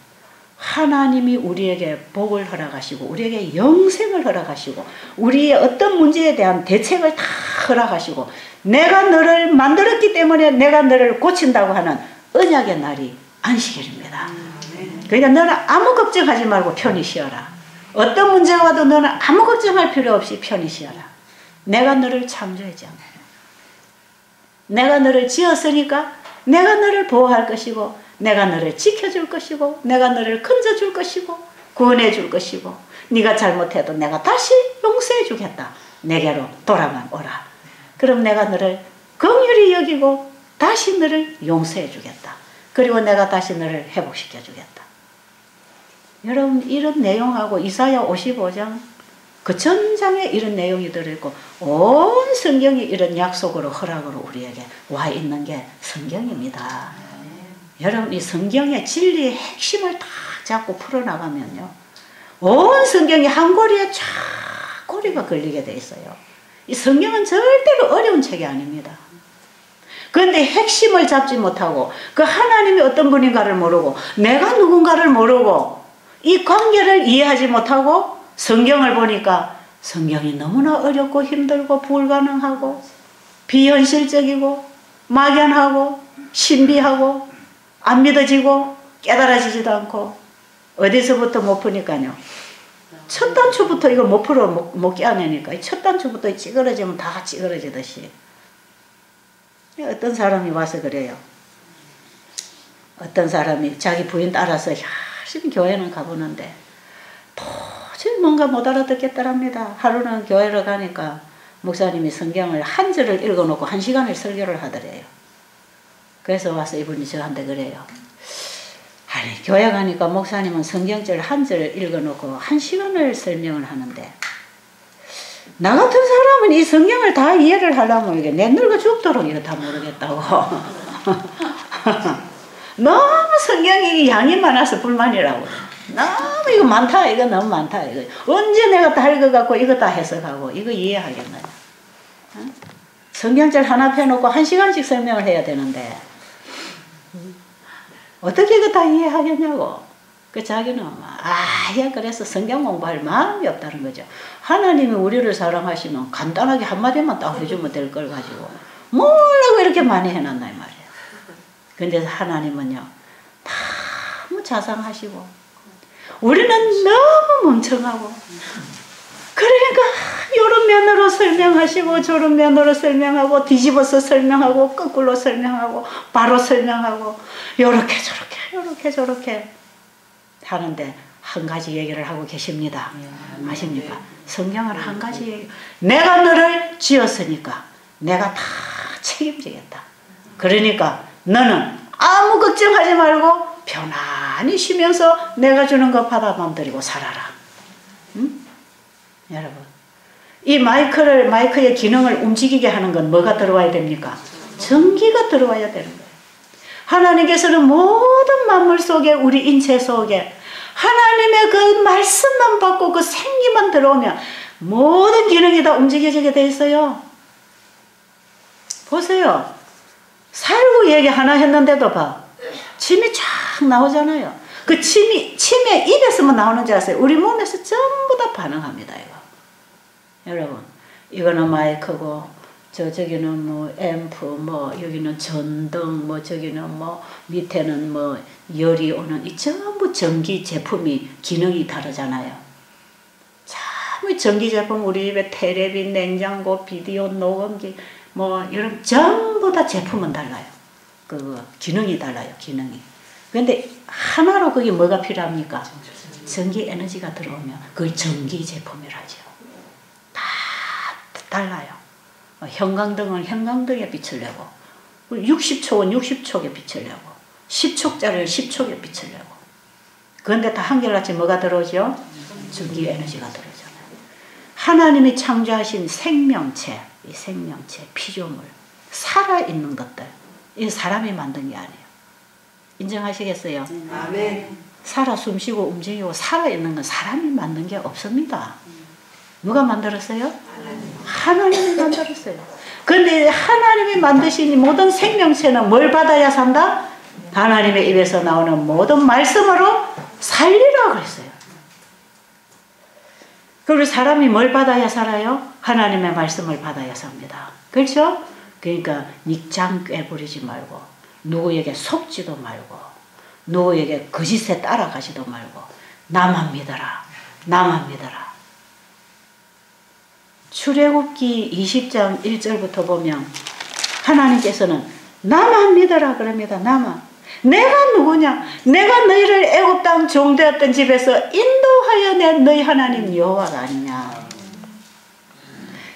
하나님이 우리에게 복을 허락하시고 우리에게 영생을 허락하시고 우리의 어떤 문제에 대한 대책을 다 허락하시고 내가 너를 만들었기 때문에 내가 너를 고친다고 하는 언약의 날이 안식일입니다. 그러니까 너는 아무 걱정하지 말고 편히 쉬어라. 어떤 문제가 와도 너는 아무 걱정할 필요 없이 편히 쉬어라. 내가 너를 창조했잖아요. 내가 너를 지었으니까 내가 너를 보호할 것이고 내가 너를 지켜줄 것이고 내가 너를 건져줄 것이고 구원해줄 것이고 네가 잘못해도 내가 다시 용서해 주겠다. 내게로 돌아만 오라. 그럼 내가 너를 긍휼히 여기고 다시 너를 용서해 주겠다. 그리고 내가 다시 너를 회복시켜 주겠다. 여러분 이런 내용하고 이사야 55장 그 전장에 이런 내용이 들어있고 온 성경이 이런 약속으로 허락으로 우리에게 와 있는 게 성경입니다. 여러분 이 성경의 진리의 핵심을 다 잡고 풀어나가면요. 온 성경이 한 고리에 쫙 고리가 걸리게 돼 있어요. 이 성경은 절대로 어려운 책이 아닙니다. 그런데 핵심을 잡지 못하고 그 하나님이 어떤 분인가를 모르고 내가 누군가를 모르고 이 관계를 이해하지 못하고 성경을 보니까 성경이 너무나 어렵고 힘들고 불가능하고 비현실적이고 막연하고 신비하고 안 믿어지고 깨달아지지도 않고 어디서부터 못 푸니까요. 첫 단추부터 이거 못 깨어내니까 첫 단추부터 찌그러지면 다 찌그러지듯이 어떤 사람이 와서 그래요. 어떤 사람이 자기 부인 따라서 열심히 교회는 가보는데 도저히 뭔가 못 알아듣겠더랍니다. 하루는 교회를 가니까 목사님이 성경을 한 절을 읽어놓고 1시간을 설교를 하더래요. 그래서 와서 이분이 저한테 그래요. 아니 교회 가니까 목사님은 성경절 한 절 읽어놓고 1시간을 설명을 하는데 나 같은 사람은 이 성경을 다 이해를 하려면 이게 내 늙어 죽도록 이거 다 모르겠다고. 너무 성경이 양이 많아서 불만이라고. 너무 이거 많다 이거 너무 많다 이거 언제 내가 다 읽어갖고 이거 다 해석하고 이거 이해하겠나요? 성경절 하나 펴놓고 1시간씩 설명을 해야 되는데 어떻게 이거 다 이해하겠냐고. 그 자기는 아예 그래서 성경 공부할 마음이 없다는 거죠. 하나님이 우리를 사랑하시면 간단하게 한마디만 딱 해주면 될 걸 가지고 뭐라고 이렇게 많이 해놨나 이 말이에요. 근데 하나님은요 너무 자상하시고 우리는 너무 멍청하고 그러니까 이런 면으로 설명하시고 저런 면으로 설명하고 뒤집어서 설명하고 거꾸로 설명하고 바로 설명하고 요렇게 저렇게 하는데 한 가지 얘기를 하고 계십니다. 아십니까? 성경은 한 가지 얘기. 내가 너를 지었으니까 내가 다 책임지겠다. 그러니까 너는 아무 걱정하지 말고 편안히 쉬면서 내가 주는 거 받아만 드리고 살아라. 응? 여러분 이 마이크의 기능을 움직이게 하는 건 뭐가 들어와야 됩니까? 전기가 들어와야 되는 거예요. 하나님께서는 모든 만물 속에 우리 인체 속에 하나님의 그 말씀만 받고 그 생기만 들어오면 모든 기능이 다 움직여지게 돼 있어요. 보세요. 살구 얘기 하나 했는데도 봐. 침이 쫙 나오잖아요. 그 침이 입에서만 나오는 줄 아세요? 우리 몸에서 전부 다 반응합니다. 이거. 여러분 이거는 마이크고 저기는 뭐 앰프 뭐 여기는 전등 뭐 저기는 뭐 밑에는 뭐 열이 오는 이 전부 전기 제품이 기능이 다르잖아요. 참 전기 제품 우리 집에 텔레비 냉장고 비디오 녹음기 뭐 이런 전부 다 제품은 달라요. 그 기능이 달라요. 기능이. 근데 하나로 그게 뭐가 필요합니까? 전기 에너지가 들어오면 그걸 전기 제품이라죠. 다 달라요. 형광등은 형광등에 빛을 내고 60촉은 60촉에 빛을 내고 10촉짜리는 10촉에 빛을 내고 그런데 다 한결같이 뭐가 들어오죠? 전기 에너지가 들어오잖아요. 하나님이 창조하신 생명체, 이 생명체, 피조물, 살아있는 것들 이 사람이 만든 게 아니에요. 인정하시겠어요? 아멘. 살아 숨쉬고 움직이고 살아있는 건 사람이 만든 게 없습니다. 누가 만들었어요? 하나님이 만들었어요. 그런데 하나님이 만드신 모든 생명체는 뭘 받아야 산다? 하나님의 입에서 나오는 모든 말씀으로 살리라 그랬어요. 그리고 사람이 뭘 받아야 살아요? 하나님의 말씀을 받아야 삽니다. 그렇죠? 그러니까 닉장 꾀부리지 말고 누구에게 속지도 말고 누구에게 거짓에 따라가지도 말고 나만 믿어라. 나만 믿어라. 출애굽기 20장 1절부터 보면 하나님께서는 나만 믿어라 그럽니다. 나만. 내가 누구냐? 내가 너희를 애굽 땅 종되었던 집에서 인도하여 낸 너희 하나님 여호와가 아니냐.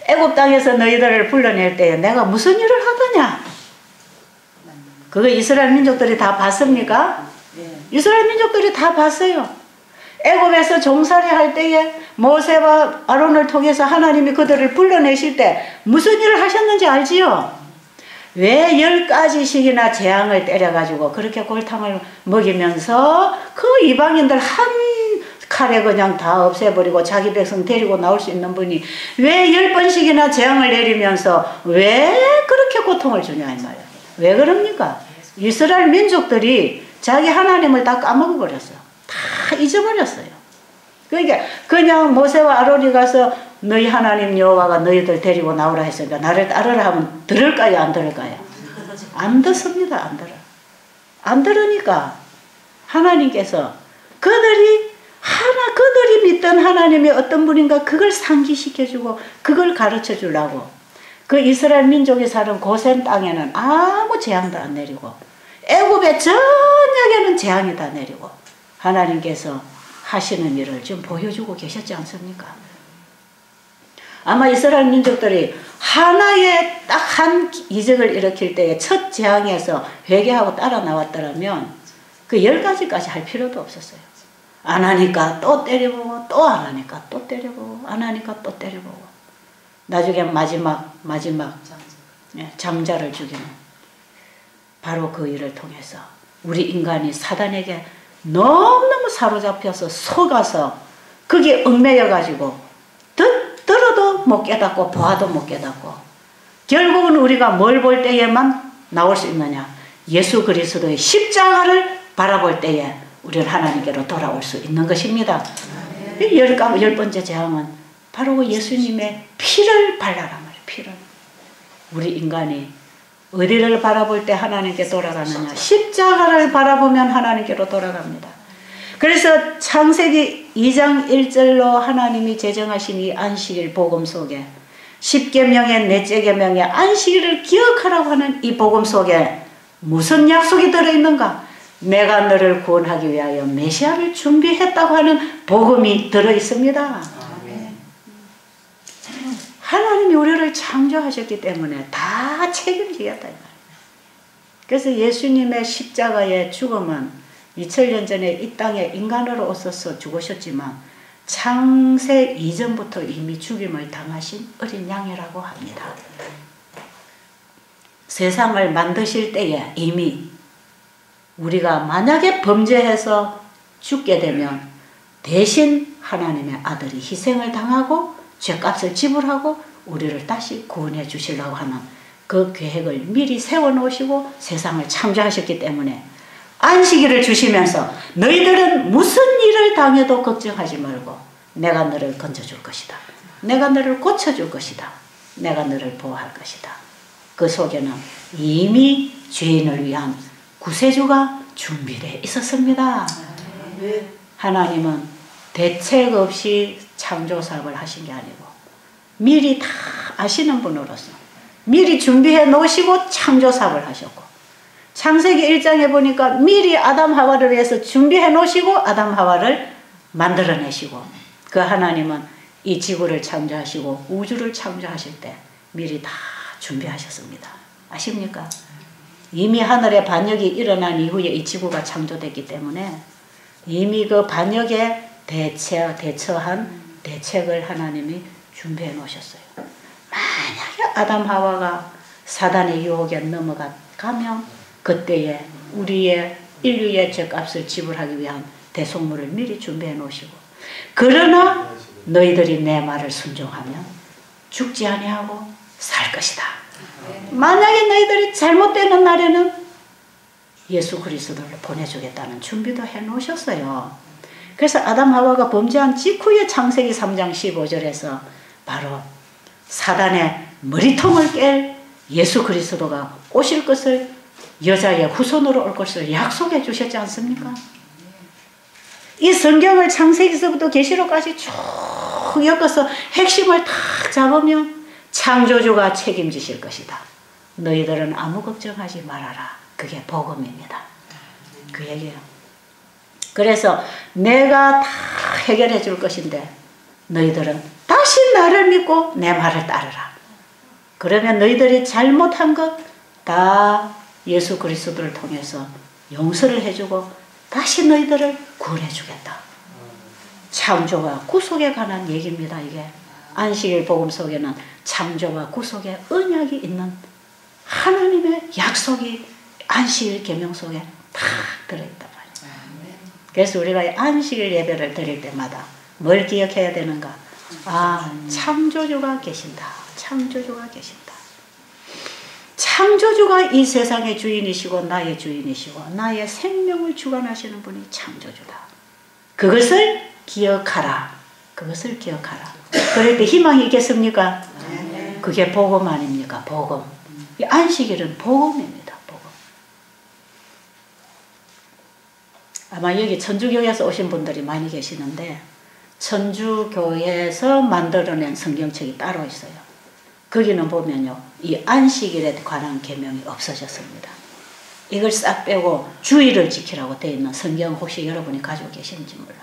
애굽 땅에서 너희들을 불러낼 때에 내가 무슨 일을 하더냐? 그거 이스라엘 민족들이 다 봤습니까? 이스라엘 민족들이 다 봤어요. 애굽에서 종살이 할 때에 모세와 아론을 통해서 하나님이 그들을 불러내실 때 무슨 일을 하셨는지 알지요? 왜 10가지씩이나 재앙을 때려가지고 그렇게 골탕을 먹이면서 그 이방인들 한 칼에 그냥 다 없애버리고 자기 백성 데리고 나올 수 있는 분이 왜 10번씩이나 재앙을 내리면서 왜 그렇게 고통을 주냐 이 말이에요. 왜 그럽니까? 이스라엘 민족들이 자기 하나님을 다 까먹어버렸어요. 다 잊어버렸어요. 그러니까 그냥 모세와 아론이 가서 너희 하나님 여호와가 너희들 데리고 나오라 했으니까 나를 따르라 하면 들을까요? 안 들을까요? 안 듣습니다. 안 들어. 안 들으니까 하나님께서 그들이 믿던 하나님이 어떤 분인가 그걸 상기시켜주고 그걸 가르쳐 주려고 그 이스라엘 민족이 사는 고센 땅에는 아무 재앙도 안 내리고 애굽의 전역에는 재앙이 다 내리고 하나님께서 하시는 일을 지금 보여주고 계셨지 않습니까? 아마 이스라엘 민족들이 하나의 딱 한 이적을 일으킬 때에 첫 재앙에서 회개하고 따라 나왔더라면 그 10가지까지 할 필요도 없었어요. 안 하니까 또 때려보고 또 안 하니까 또 때려보고 안 하니까 또 때려보고 나중에 마지막 장자를 죽이는 바로 그 일을 통해서 우리 인간이 사단에게 너무너무 사로잡혀서 속아서 그게 얽매여가지고 들어도 못 깨닫고 보아도 못 깨닫고 결국은 우리가 뭘 볼 때에만 나올 수 있느냐? 예수 그리스도의 십자가를 바라볼 때에 우리는 하나님께로 돌아올 수 있는 것입니다. 열 번째 재앙은 바로 예수님의 피를 발라라 말이에요. 피를. 우리 인간이 어디를 바라볼 때 하나님께 돌아가느냐? 십자가를 바라보면 하나님께로 돌아갑니다. 그래서 창세기 2장 1절로 하나님이 제정하신 이 안식일 복음 속에 10계명의 넷째 계명의 안식일을 기억하라고 하는 이 복음 속에 무슨 약속이 들어있는가? 내가 너를 구원하기 위하여 메시아를 준비했다고 하는 복음이 들어있습니다. 하나님이 우리를 창조하셨기 때문에 다 책임지겠다. 그래서 예수님의 십자가의 죽음은 2000년 전에 이 땅에 인간으로 오셔서 죽으셨지만 창세 이전부터 이미 죽임을 당하신 어린 양이라고 합니다. 세상을 만드실 때에 이미 우리가 만약에 범죄해서 죽게 되면 대신 하나님의 아들이 희생을 당하고 죄값을 지불하고 우리를 다시 구원해 주시려고 하는 그 계획을 미리 세워놓으시고 세상을 창조하셨기 때문에 안식일을 주시면서 너희들은 무슨 일을 당해도 걱정하지 말고 내가 너를 건져줄 것이다. 내가 너를 고쳐줄 것이다. 내가 너를 보호할 것이다. 그 속에는 이미 죄인을 위한 구세주가 준비되어 있었습니다. 하나님은 대책 없이 창조사업을 하신 게 아니고 미리 다 아시는 분으로서 미리 준비해 놓으시고 창조사업을 하셨고 창세기 1장에 보니까 미리 아담 하와를 위해서 준비해 놓으시고 아담 하와를 만들어내시고 그 하나님은 이 지구를 창조하시고 우주를 창조하실 때 미리 다 준비하셨습니다. 아십니까? 이미 하늘의 반역이 일어난 이후에 이 지구가 창조됐기 때문에 이미 그 반역에 대처한 대책을 하나님이 준비해 놓으셨어요. 만약에 아담 하와가 사단의 유혹에 넘어가면 그때에 우리의 인류의 죄값을 지불하기 위한 대속물을 미리 준비해 놓으시고 그러나 너희들이 내 말을 순종하면 죽지 아니하고 살 것이다. 만약에 너희들이 잘못되는 날에는 예수 그리스도를 보내주겠다는 준비도 해 놓으셨어요. 그래서 아담 하와가 범죄한 직후에 창세기 3장 15절에서 바로 사단의 머리통을 깰 예수 그리스도가 오실 것을 여자의 후손으로 올 것을 약속해 주셨지 않습니까? 이 성경을 창세기서부터 계시록까지 쭉 엮어서 핵심을 탁 잡으면 창조주가 책임지실 것이다. 너희들은 아무 걱정하지 말아라. 그게 복음입니다. 그 얘기예요. 그래서 내가 다 해결해 줄 것인데 너희들은 다시 나를 믿고 내 말을 따르라. 그러면 너희들이 잘못한 것 다 예수 그리스도를 통해서 용서를 해주고 다시 너희들을 구원해 주겠다. 창조와 구속에 관한 얘기입니다. 이게 안식일 복음 속에는 창조와 구속의 언약이 있는 하나님의 약속이 안식일 계명 속에 다 들어있단 말이에요. 그래서 우리가 안식일 예배를 드릴 때마다 뭘 기억해야 되는가? 아, 창조주가 계신다. 창조주가 계신다. 창조주가 이 세상의 주인이시고 나의 주인이시고 나의 생명을 주관하시는 분이 창조주다. 그것을 기억하라. 그것을 기억하라. 그럴 때 희망이 있겠습니까? 그게 복음 아닙니까? 복음. 이 안식일은 복음입니다. 복음. 아마 여기 천주교에서 오신 분들이 많이 계시는데 천주교에서 만들어낸 성경책이 따로 있어요. 거기는 보면요, 이 안식일에 관한 계명이 없어졌습니다. 이걸 싹 빼고 주일을 지키라고 되어 있는 성경 혹시 여러분이 가지고 계신지 몰라.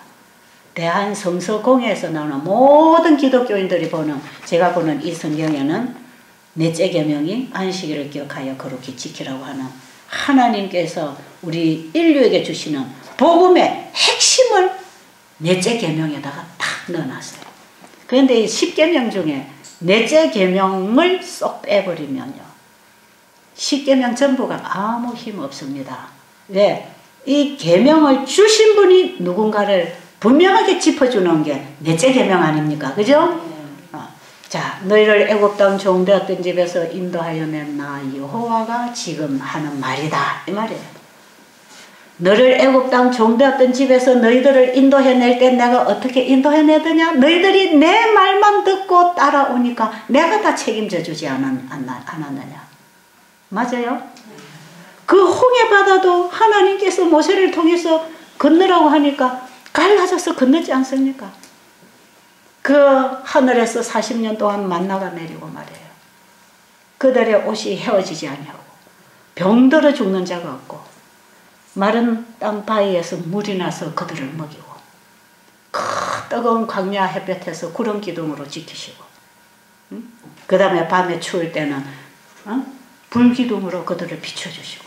대한성서공회에서 나오는 모든 기독교인들이 보는, 제가 보는 이 성경에는 넷째 계명이 안식일을 기억하여 거룩히 지키라고 하는 하나님께서 우리 인류에게 주시는 복음의 핵심을 넷째 계명에다가 딱 넣어놨어요. 그런데 이 10계명 중에 넷째 계명을 쏙 빼버리면요, 10계명 전부가 아무 힘 없습니다. 왜? 이 계명을 주신 분이 누군가를 분명하게 짚어주는 게 넷째 계명 아닙니까? 그죠? 자, 너희를 애굽 땅 종되었던 집에서 인도하여 낸 나 여호와가 지금 하는 말이다. 이 말이에요. 너를 애굽 땅 종되었던 집에서 너희들을 인도해낼 때 내가 어떻게 인도해내더냐? 너희들이 내 말만 듣고 따라오니까 내가 다 책임져 주지 않았느냐? 맞아요? 그 홍해 바다도 하나님께서 모세를 통해서 건너라고 하니까 갈라져서 건너지 않습니까? 그 하늘에서 40년 동안 만나가 내리고 말이에요. 그들의 옷이 헤어지지 아니하고 병들어 죽는 자가 없고 마른 땅 바위에서 물이 나서 그들을 먹이고 큰 뜨거운 광야 햇볕에서 구름 기둥으로 지키시고 그 다음에 밤에 추울 때는 불 기둥으로 그들을 비춰주시고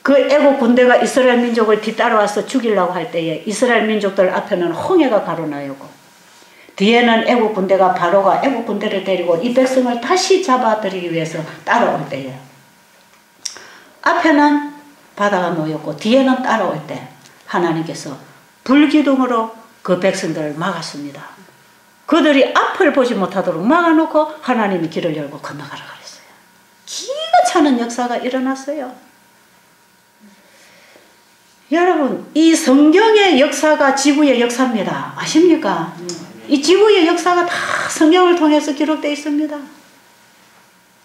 그 애국 군대가 이스라엘 민족을 뒤따라와서 죽이려고 할 때에 이스라엘 민족들 앞에는 홍해가 가로나오고 뒤에는 애국 군대가 바로가 애국 군대를 데리고 이 백성을 다시 잡아들이기 위해서 따라올 때에 앞에는 바다가 놓였고 뒤에는 따라올 때 하나님께서 불기둥으로 그 백성들을 막았습니다. 그들이 앞을 보지 못하도록 막아놓고 하나님이 길을 열고 건너가라 그랬어요. 기가 차는 역사가 일어났어요. 여러분, 이 성경의 역사가 지구의 역사입니다. 아십니까? 이 지구의 역사가 다 성경을 통해서 기록되어 있습니다.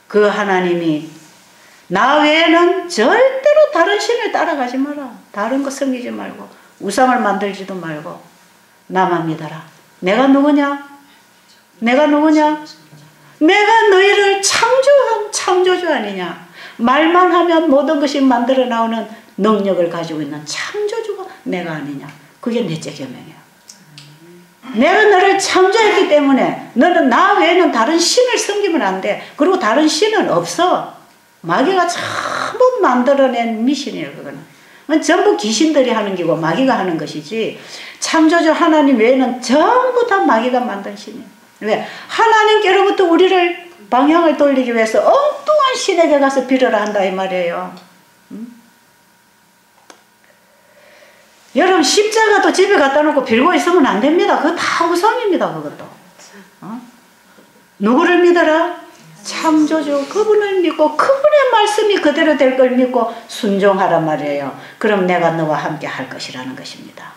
그 하나님이 나 외에는 절대로 다른 신을 따라가지 마라. 다른 거 섬기지 말고 우상을 만들지도 말고 나만 믿어라. 내가 누구냐? 내가 누구냐? 내가 너희를 창조한 창조주 아니냐? 말만 하면 모든 것이 만들어 나오는 능력을 가지고 있는 창조주가 내가 아니냐? 그게 넷째 계명이야. 내가 너를 창조했기 때문에 너는 나 외에는 다른 신을 섬기면 안 돼. 그리고 다른 신은 없어. 마귀가 전부 만들어낸 미신이에요. 그거는 전부 귀신들이 하는 기고 마귀가 하는 것이지 창조주 하나님 외에는 전부 다 마귀가 만든 신이에요. 왜? 하나님께로부터 우리를 방향을 돌리기 위해서 엉뚱한 신에게 가서 빌어라 한다 이 말이에요. 여러분 십자가도 집에 갖다 놓고 빌고 있으면 안 됩니다. 그거 다 우상입니다. 그것도. 누구를 믿어라? 창조주 그분을 믿고 그분의 말씀이 그대로 될 걸 믿고 순종하란 말이에요. 그럼 내가 너와 함께 할 것이라는 것입니다.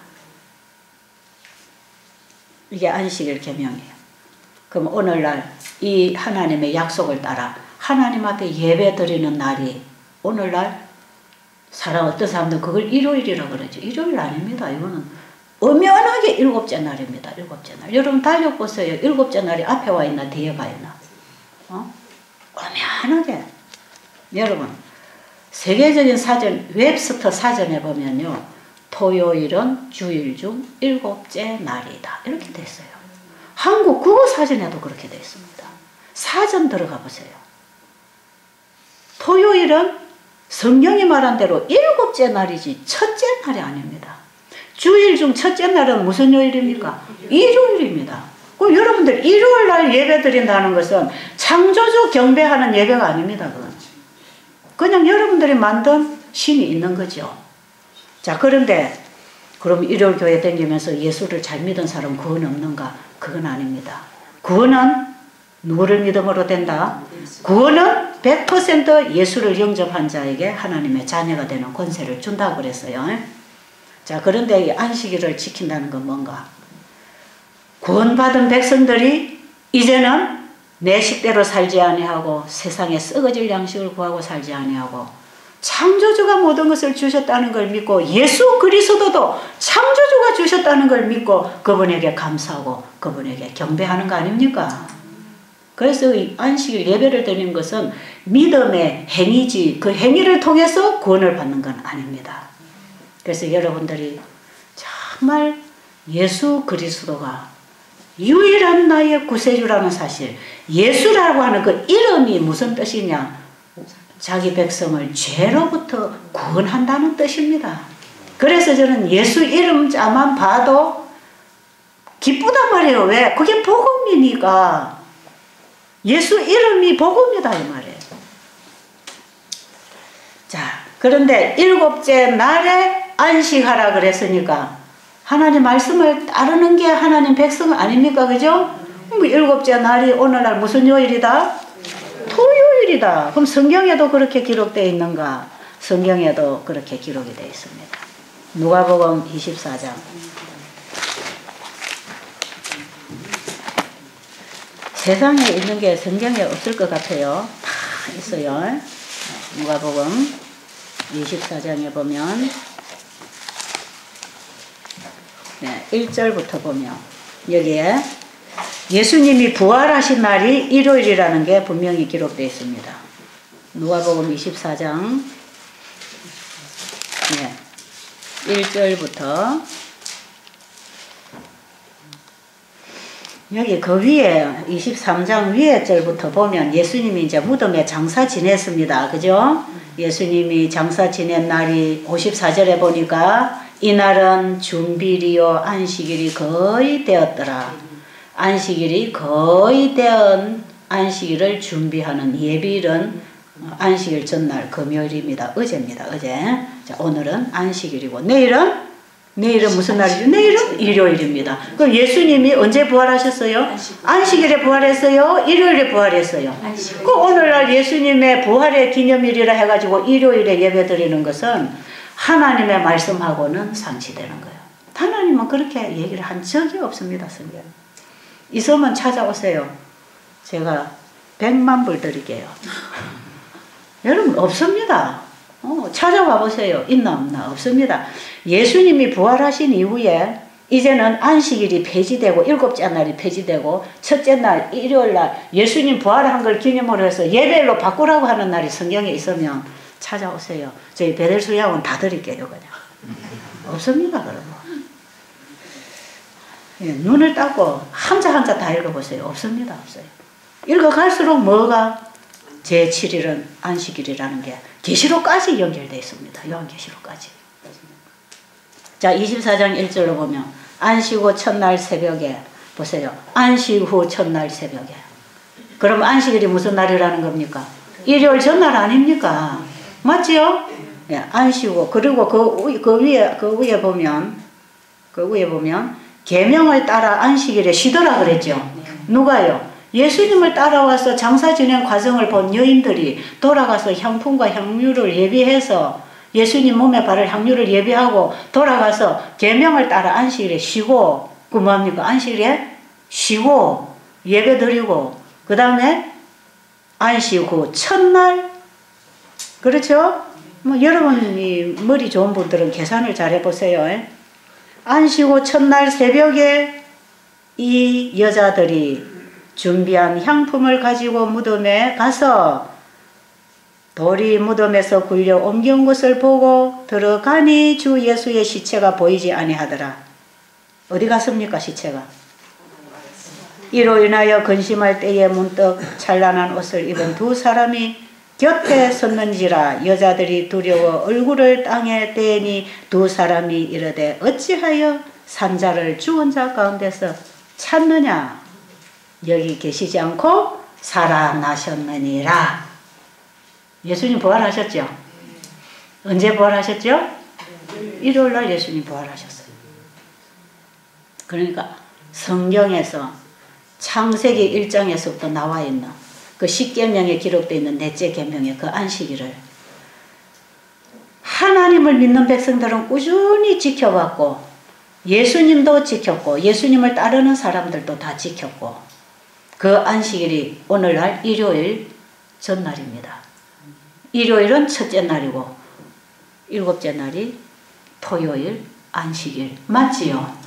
이게 안식일 계명이에요. 그럼 오늘날 이 하나님의 약속을 따라 하나님 앞에 예배 드리는 날이 오늘날 어떤 사람들은 그걸 일요일이라고 그러죠. 일요일 아닙니다. 이거는 엄연하게 일곱째 날입니다. 일곱째 날. 여러분 달력 보세요. 일곱째 날이 앞에 와 있나 뒤에 가 있나? 엄연하게. 여러분 세계적인 사전 웹스터 사전에 보면요. 토요일은 주일 중 일곱째 날이다. 이렇게 됐어요. 한국 국어 사전에도 그렇게 되어 있습니다. 사전 들어가 보세요. 토요일은 성경이 말한 대로 일곱째 날이지 첫째 날이 아닙니다. 주일 중 첫째 날은 무슨 요일입니까? 일요일입니다. 그럼 여러분들 일요일 날 예배 드린다는 것은 창조주 경배하는 예배가 아닙니다. 그건. 그냥 여러분들이 만든 신이 있는 거죠. 자, 그런데 그럼 일요일 교회 다니면서 예수를 잘 믿은 사람 구원 없는가? 그건 아닙니다. 구원은 누구를 믿음으로 된다? 구원은 100% 예수를 영접한 자에게 하나님의 자녀가 되는 권세를 준다고 그랬어요. 자, 그런데 이 안식일을 지킨다는 건 뭔가? 구원받은 백성들이 이제는 내 식대로 살지 아니하고 세상에 썩어질 양식을 구하고 살지 아니하고 창조주가 모든 것을 주셨다는 걸 믿고 예수 그리스도도 창조주가 주셨다는 걸 믿고 그분에게 감사하고 그분에게 경배하는 거 아닙니까? 그래서 이 안식일 예배를 드리는 것은 믿음의 행위지 그 행위를 통해서 구원을 받는 건 아닙니다. 그래서 여러분들이 정말 예수 그리스도가 유일한 나의 구세주라는 사실, 예수라고 하는 그 이름이 무슨 뜻이냐? 자기 백성을 죄로부터 구원한다는 뜻입니다. 그래서 저는 예수 이름자만 봐도 기쁘단 말이에요. 왜? 그게 복음이니까. 예수 이름이 복음이다 이 말이에요. 자, 그런데 일곱째 날에 안식하라 그랬으니까 하나님 말씀을 따르는 게 하나님 백성 아닙니까? 그죠? 일곱째 날이 오늘날 무슨 요일이다? 토요일이다. 그럼 성경에도 그렇게 기록되어 있는가? 성경에도 그렇게 기록이 되어 있습니다. 누가복음 24장. 세상에 있는 게 성경에 없을 것 같아요. 다 있어요. 누가복음 24장에 보면 1절부터 보면 여기에 예수님이 부활하신 날이 일요일이라는 게 분명히 기록되어 있습니다. 누가복음 24장 1절부터 여기 그 위에 23장 위에 절부터 보면 예수님이 이제 무덤에 장사 지냈습니다. 그죠? 예수님이 장사 지낸 날이 54절에 보니까 이날은 준비일이요 안식일이 거의 되었더라. 안식일이 거의 되은 안식일을 준비하는 예비일은 안식일 전날 금요일입니다. 어제입니다. 어제. 자, 오늘은 안식일이고 내일은 무슨 날이죠? 내일은 일요일입니다. 그럼 예수님이 언제 부활하셨어요? 안식일에 부활했어요? 일요일에 부활했어요? 그 오늘날 예수님의 부활의 기념일이라 해가지고 일요일에 예배 드리는 것은 하나님의 말씀하고는 상치되는 거예요. 하나님은 그렇게 얘기를 한 적이 없습니다. 성경. 있으면 찾아오세요. 제가 100만 불 드릴게요. 여러분 없습니다. 찾아와 보세요. 있나 없나? 없습니다. 예수님이 부활하신 이후에 이제는 안식일이 폐지되고 일곱째 날이 폐지되고 첫째 날 일요일날 예수님 부활한 걸 기념으로 해서 예배일로 바꾸라고 하는 날이 성경에 있으면 찾아오세요. 저희 베델수양은 다 드릴게요. 그냥. 없습니다. 그러면. 눈을 닦고 한자 다 읽어보세요. 없습니다. 없어요. 읽어갈수록 뭐가? 제7일은 안식일이라는 게 계시록까지 연결되어 있습니다. 요한계시록까지. 자, 24장 1절로 보면 안식 후 첫날 새벽에 보세요. 안식 후 첫날 새벽에. 그럼 안식일이 무슨 날이라는 겁니까? 일요일 전날 아닙니까? 맞지요? 예, 안식 후. 그리고 그 위에 보면 계명을 따라 안식일에 쉬더라 그랬죠. 누가요? 예수님을 따라와서 장사 지낸 과정을 본 여인들이 돌아가서 향품과 향유를 예비해서 예수님 몸에 바를 향유를 예비하고 돌아가서 계명을 따라 안식일에 쉬고 그 뭡니까? 안식일에 쉬고 예배 드리고 그 다음에 안식 후 첫날 그렇죠? 뭐 여러분이 머리 좋은 분들은 계산을 잘 해보세요. 안식 후 첫날 새벽에 이 여자들이 준비한 향품을 가지고 무덤에 가서 돌이 무덤에서 굴려 옮겨온 것을 보고 들어가니 주 예수의 시체가 보이지 아니하더라. 어디 갔습니까? 시체가? 이로 인하여 근심할 때에 문득 찬란한 옷을 입은 두 사람이 곁에 섰는지라. 여자들이 두려워 얼굴을 땅에 떼니 두 사람이 이르되 어찌하여 산자를 죽은 자 가운데서 찾느냐. 여기 계시지 않고 살아나셨느니라. 예수님 부활하셨죠? 언제 부활하셨죠? 일요일날 예수님 부활하셨어요. 그러니까 성경에서 창세기 1장에서부터 나와 있는 그 10계명에 기록되어 있는 넷째 계명의 그 안식일을 하나님을 믿는 백성들은 꾸준히 지켜왔고 예수님도 지켰고 예수님을 따르는 사람들도 다 지켰고 그 안식일이 오늘날 일요일 전날입니다. 일요일은 첫째 날이고 일곱째 날이 토요일 안식일 맞지요?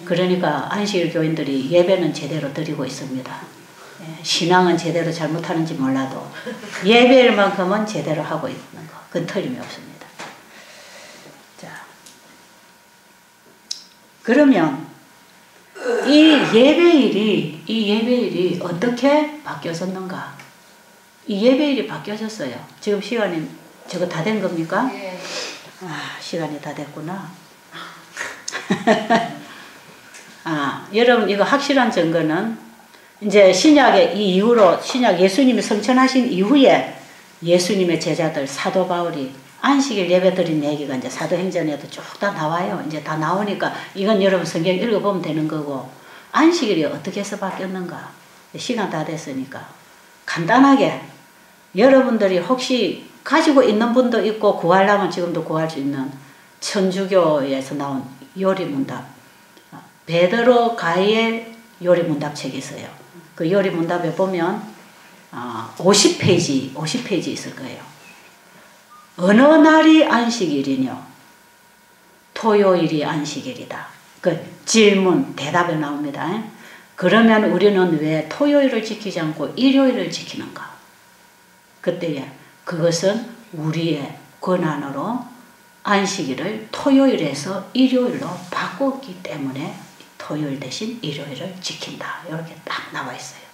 그러니까 안식일 교인들이 예배는 제대로 드리고 있습니다. 신앙은 제대로 잘못하는지 몰라도 예배일만큼은 제대로 하고 있는 거 그건 틀림이 없습니다. 자, 그러면 이 예배일이 어떻게 바뀌어졌는가? 이 예배일이 바뀌어졌어요. 지금 시간이 저거 다 된 겁니까? 네. 시간이 다 됐구나. 여러분 이거 확실한 증거는 이제 신약의 이 이후로 신약 예수님이 성천하신 이후에 예수님의 제자들 사도 바울이 안식일 예배 드린 얘기가 이제 사도행전에도 쭉 다 나와요. 이제 다 나오니까 이건 여러분 성경 읽어보면 되는 거고 안식일이 어떻게 해서 바뀌었는가? 시간 다 됐으니까 간단하게 여러분들이 혹시 가지고 있는 분도 있고 구하려면 지금도 구할 수 있는 천주교에서 나온 요리문답, 베드로 가이엘 요리문답책이 있어요. 그 요리문답에 보면 50페이지 있을 거예요. 어느 날이 안식일이뇨? 토요일이 안식일이다. 그 질문, 대답에 나옵니다. 그러면 우리는 왜 토요일을 지키지 않고 일요일을 지키는가? 그때에 그것은 우리의 권한으로 안식일을 토요일에서 일요일로 바꿨기 때문에 토요일 대신 일요일을 지킨다. 이렇게 딱 나와 있어요.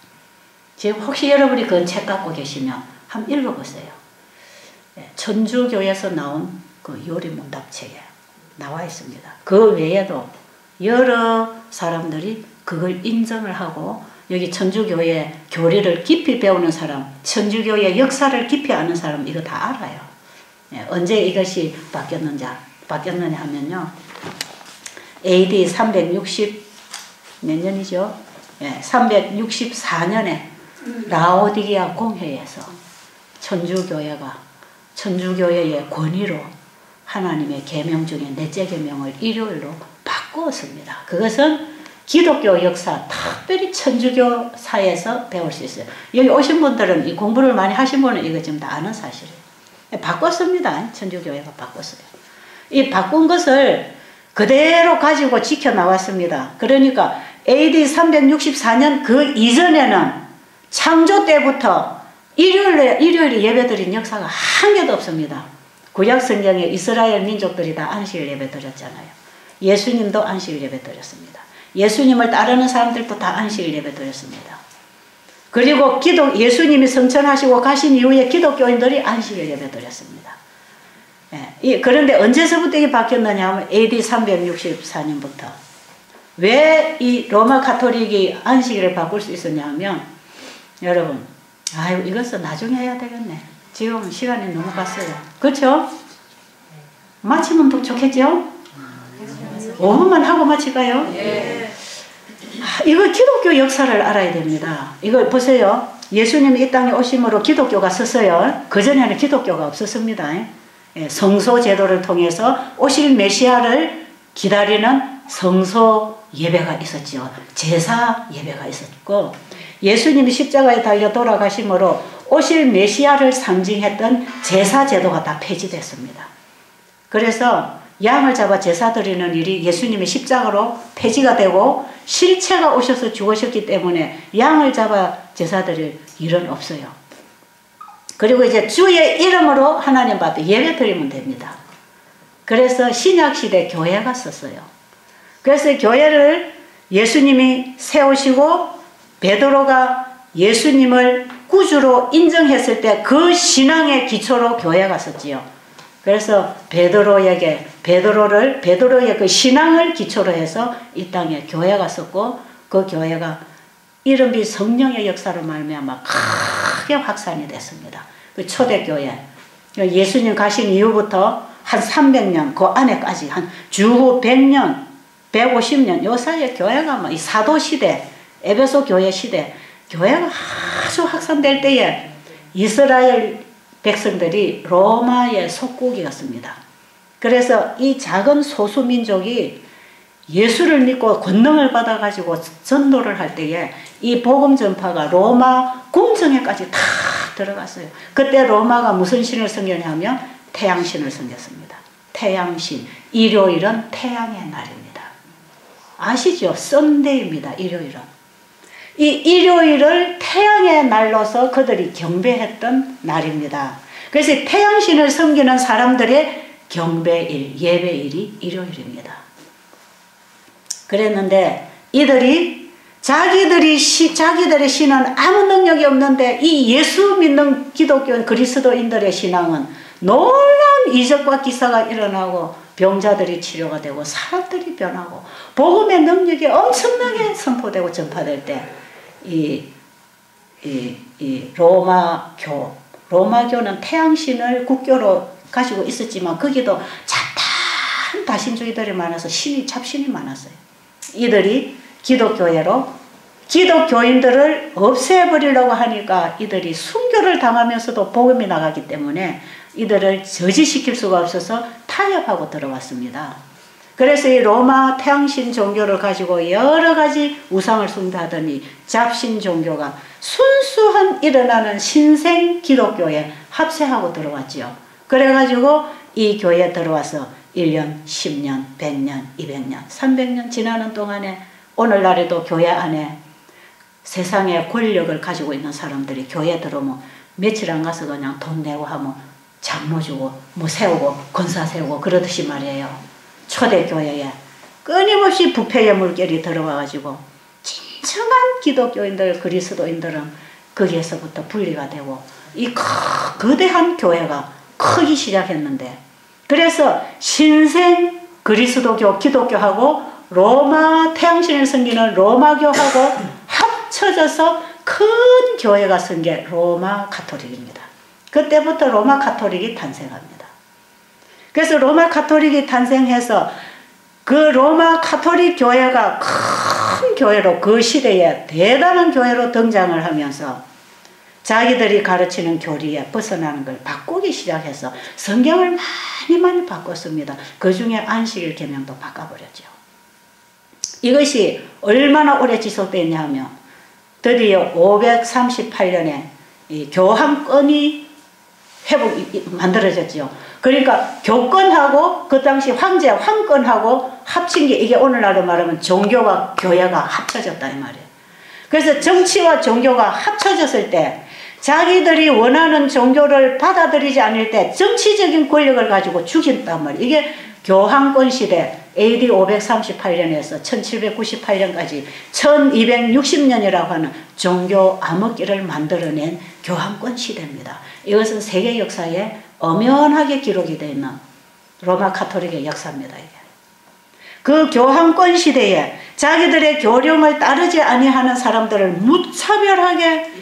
지금 혹시 여러분이 그 책 갖고 계시면 한번 읽어보세요. 천주교에서 나온 그 요리문답책에 나와 있습니다. 그 외에도 여러 사람들이 그걸 인정을 하고 여기 천주교의 교리를 깊이 배우는 사람, 천주교의 역사를 깊이 아는 사람 이거 다 알아요. 언제 이것이 바뀌었느냐 하면요. AD 360 몇 년이죠? 364년에 라오디게아 공회에서 천주교회의 권위로 하나님의 계명 중에 넷째 계명을 일요일로 바꾸었습니다. 그것은 기독교 역사, 특별히 천주교사에서 배울 수 있어요. 여기 오신 분들은 이 공부를 많이 하신 분은 이거 지금 다 아는 사실이에요. 바꿨습니다. 천주교회가 바꿨어요. 이 바꾼 것을 그대로 가지고 지켜나왔습니다. 그러니까 AD 364년 그 이전에는 창조 때부터 일요일에 예배드린 역사가 한 개도 없습니다. 구약 성경에 이스라엘 민족들이 다 안식일 예배 드렸잖아요. 예수님도 안식일 예배 드렸습니다. 예수님을 따르는 사람들도 다 안식일 예배 드렸습니다. 그리고 예수님이 성천하시고 가신 이후에 기독교인들이 안식일 예배 드렸습니다. 그런데 언제서부터 이게 바뀌었느냐 하면 AD 364년부터. 왜 이 로마 가톨릭이 안식일을 바꿀 수 있었냐 하면 여러분, 아유 이것은 나중에 해야 되겠네. 지금 시간이 너무 갔어요. 그렇죠? 마치면 더 좋겠죠? 5분만 하고 마칠까요? 예. 이거 기독교 역사를 알아야 됩니다. 이거 보세요. 예수님이 이 땅에 오심으로 기독교가 섰어요. 그전에는 기독교가 없었습니다. 성소 제도를 통해서 오실 메시아를 기다리는 성소 예배가 있었죠. 제사 예배가 있었고 예수님이 십자가에 달려 돌아가심으로 오실 메시아를 상징했던 제사 제도가 다 폐지됐습니다. 그래서 양을 잡아 제사 드리는 일이 예수님의 십자가로 폐지가 되고 실체가 오셔서 죽으셨기 때문에 양을 잡아 제사 드릴 일은 없어요. 그리고 이제 주의 이름으로 하나님 앞에 예배 드리면 됩니다. 그래서 신약시대 교회가 썼어요. 그래서 교회를 예수님이 세우시고 베드로가 예수님을 구주로 인정했을 때 그 신앙의 기초로 교회가 썼지요. 그래서 베드로의 그 신앙을 기초로 해서 이 땅에 교회가 썼고 그 교회가 이른비 성령의 역사로 말미암아 크게 확산이 됐습니다. 그 초대교회 예수님 가신 이후부터 한 300년 그 안에까지 한 주후 100년 150년 요 사이에 교회가 뭐 이 사도시대 에베소 교회 시대 교회가 아주 확산될 때에 이스라엘 백성들이 로마의 속국이었습니다. 그래서 이 작은 소수민족이 예수를 믿고 권능을 받아가지고 전도를 할 때에 이 복음 전파가 로마 궁정에까지 다 들어갔어요. 그때 로마가 무슨 신을 섬기냐면 태양신을 섬겼습니다. 태양신. 일요일은 태양의 날입니다. 아시죠? 썬데이입니다. 일요일은. 이 일요일을 태양의 날로서 그들이 경배했던 날입니다. 그래서 태양신을 섬기는 사람들의 경배일, 예배일이 일요일입니다. 그랬는데 이들이 자기들의 신은 아무 능력이 없는데 이 예수 믿는 기독교 그리스도인들의 신앙은 놀라운 이적과 기사가 일어나고 병자들이 치료가 되고 사람들이 변하고 복음의 능력이 엄청나게 선포되고 전파될 때 로마교는 태양신을 국교로 가지고 있었지만 거기도 잡다한 다신주의들이 많아서 잡신이 많았어요. 이들이 기독교회로 기독교인들을 없애버리려고 하니까 이들이 순교를 당하면서도 복음이 나가기 때문에 이들을 저지시킬 수가 없어서 타협하고 들어왔습니다. 그래서 이 로마 태양신 종교를 가지고 여러 가지 우상을 숭배하더니 잡신 종교가 순수한 일어나는 신생 기독교에 합세하고 들어왔지요. 그래가지고 이 교회에 들어와서 1년, 10년, 100년, 200년, 300년 지나는 동안에 오늘날에도 교회 안에 세상의 권력을 가지고 있는 사람들이 교회에 들어오면 며칠 안 가서 그냥 돈 내고 하면 장로 주고 뭐 세우고 권사 세우고 그러듯이 말이에요. 초대교회에 끊임없이 부패의 물결이 들어와가지고 진정한 기독교인들 그리스도인들은 거기에서부터 분리가 되고 이 거대한 교회가 크기 시작했는데, 그래서 신생 그리스도교 기독교하고 로마 태양신을 섬기는 로마교하고 합쳐져서 큰 교회가 선 게 로마 가톨릭입니다. 그때부터 로마 가톨릭이 탄생합니다. 그래서 로마 가톨릭이 탄생해서 그 로마 가톨릭 교회가 큰 교회로 그 시대에 대단한 교회로 등장을 하면서 자기들이 가르치는 교리에 벗어나는 걸 바꾸기 시작해서 성경을 많이 바꿨습니다. 그 중에 안식일 계명도 바꿔버렸죠. 이것이 얼마나 오래 지속됐냐 하면 드디어 538년에 이 교황권이 만들어졌죠. 그러니까 교권하고 그 당시 황제 황권하고 합친 게 이게 오늘날로 말하면 종교와 교회가 합쳐졌다 이 말이에요. 그래서 정치와 종교가 합쳐졌을 때 자기들이 원하는 종교를 받아들이지 않을 때 정치적인 권력을 가지고 죽인단 말이에요. 이게 교황권 시대 AD 538년에서 1798년까지 1260년이라고 하는 종교 암흑기를 만들어낸 교황권 시대입니다. 이것은 세계 역사에 엄연하게 기록이 되어 있는 로마 가톨릭의 역사입니다. 이게. 그 교황권 시대에 자기들의 교령을 따르지 아니하는 사람들을 무차별하게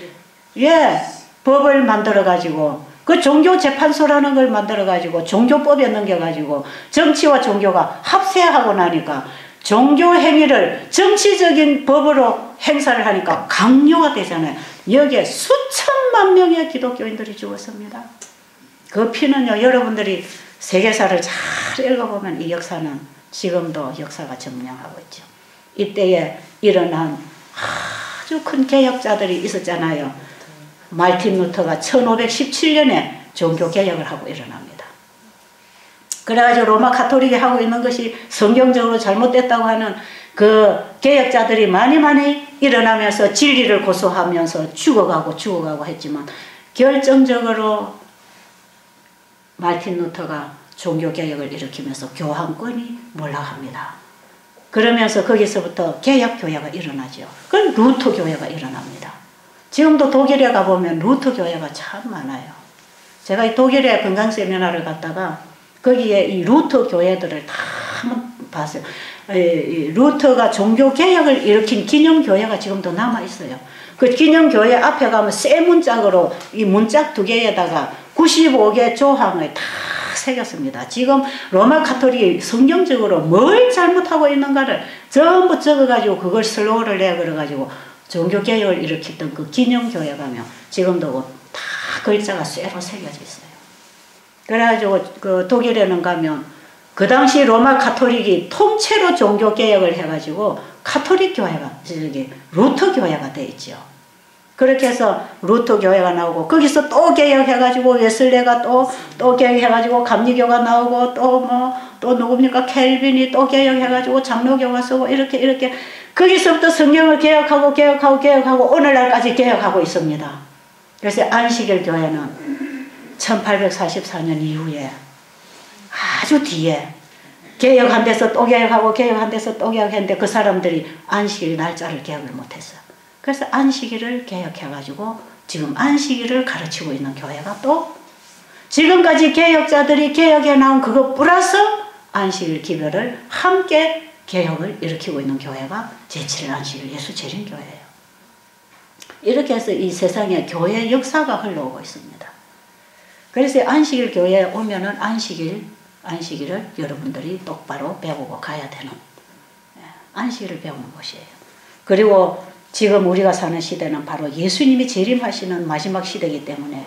법을 만들어 가지고 그 종교재판소라는 걸 만들어 가지고 종교법에 넘겨 가지고 정치와 종교가 합세하고 나니까 종교 행위를 정치적인 법으로 행사를 하니까 강요가 되잖아요. 여기에 수천만 명의 기독교인들이 죽었습니다. 그 피는요, 여러분들이 세계사를 잘 읽어보면 이 역사는 지금도 역사가 점령하고 있죠. 이때에 일어난 아주 큰 개혁자들이 있었잖아요. 마르틴 루터가 1517년에 종교개혁을 하고 일어납니다. 그래가지고 로마 가톨릭이 하고 있는 것이 성경적으로 잘못됐다고 하는 그 개혁자들이 많이 일어나면서 진리를 고소하면서 죽어가고 했지만 결정적으로 마르틴 루터가 종교개혁을 일으키면서 교황권이 몰락합니다. 그러면서 거기서부터 개혁교회가 일어나죠. 그건 루터교회가 일어납니다. 지금도 독일에 가보면 루터교회가 참 많아요. 제가 이 독일에 건강 세미나를 갔다가 거기에 이 루터교회들을 다 한번 봤어요. 이 루터가 종교개혁을 일으킨 기념교회가 지금도 남아있어요. 그 기념교회 앞에 가면 새 문짝으로 이 문짝 2개에다가 95개 조항을 다 새겼습니다. 지금 로마 가톨릭이 성경적으로 뭘 잘못하고 있는가를 전부 적어가지고 그걸 슬로우를 내걸어가지고 종교개혁을 일으켰던 그 기념교회 가면 지금도 다 글자가 쇠로 새겨져 있어요. 그래가지고 그 독일에는 가면 그 당시 로마 가톨릭이 통째로 종교개혁을 해가지고 가톨릭 교회가 저기 루터 교회가 돼 있죠. 그렇게 해서 루터 교회가 나오고 거기서 또 개혁해가지고 웨슬레가 또 개혁해가지고 감리교가 나오고 또 누굽니까 켈빈이 또 개혁해가지고 장로교가 쓰고 이렇게 거기서부터 성경을 개혁하고 오늘날까지 개혁하고 있습니다. 그래서 안식일 교회는 1844년 이후에 아주 뒤에 개혁한 데서 또 개혁하고 개혁한 데서 또 개혁했는데 그 사람들이 안식일 날짜를 개혁을 못했어요. 그래서 안식일을 개혁해가지고 지금 안식일을 가르치고 있는 교회가 또 지금까지 개혁자들이 개혁해 나온 그거 플러스 안식일 기별을 함께 개혁을 일으키고 있는 교회가 제7일 안식일 예수재림교회예요. 이렇게 해서 이 세상에 교회 역사가 흘러오고 있습니다. 그래서 안식일 교회에 오면은 안식일을 여러분들이 똑바로 배우고 가야 되는 안식일을 배우는 곳이에요. 그리고 지금 우리가 사는 시대는 바로 예수님이 재림하시는 마지막 시대이기 때문에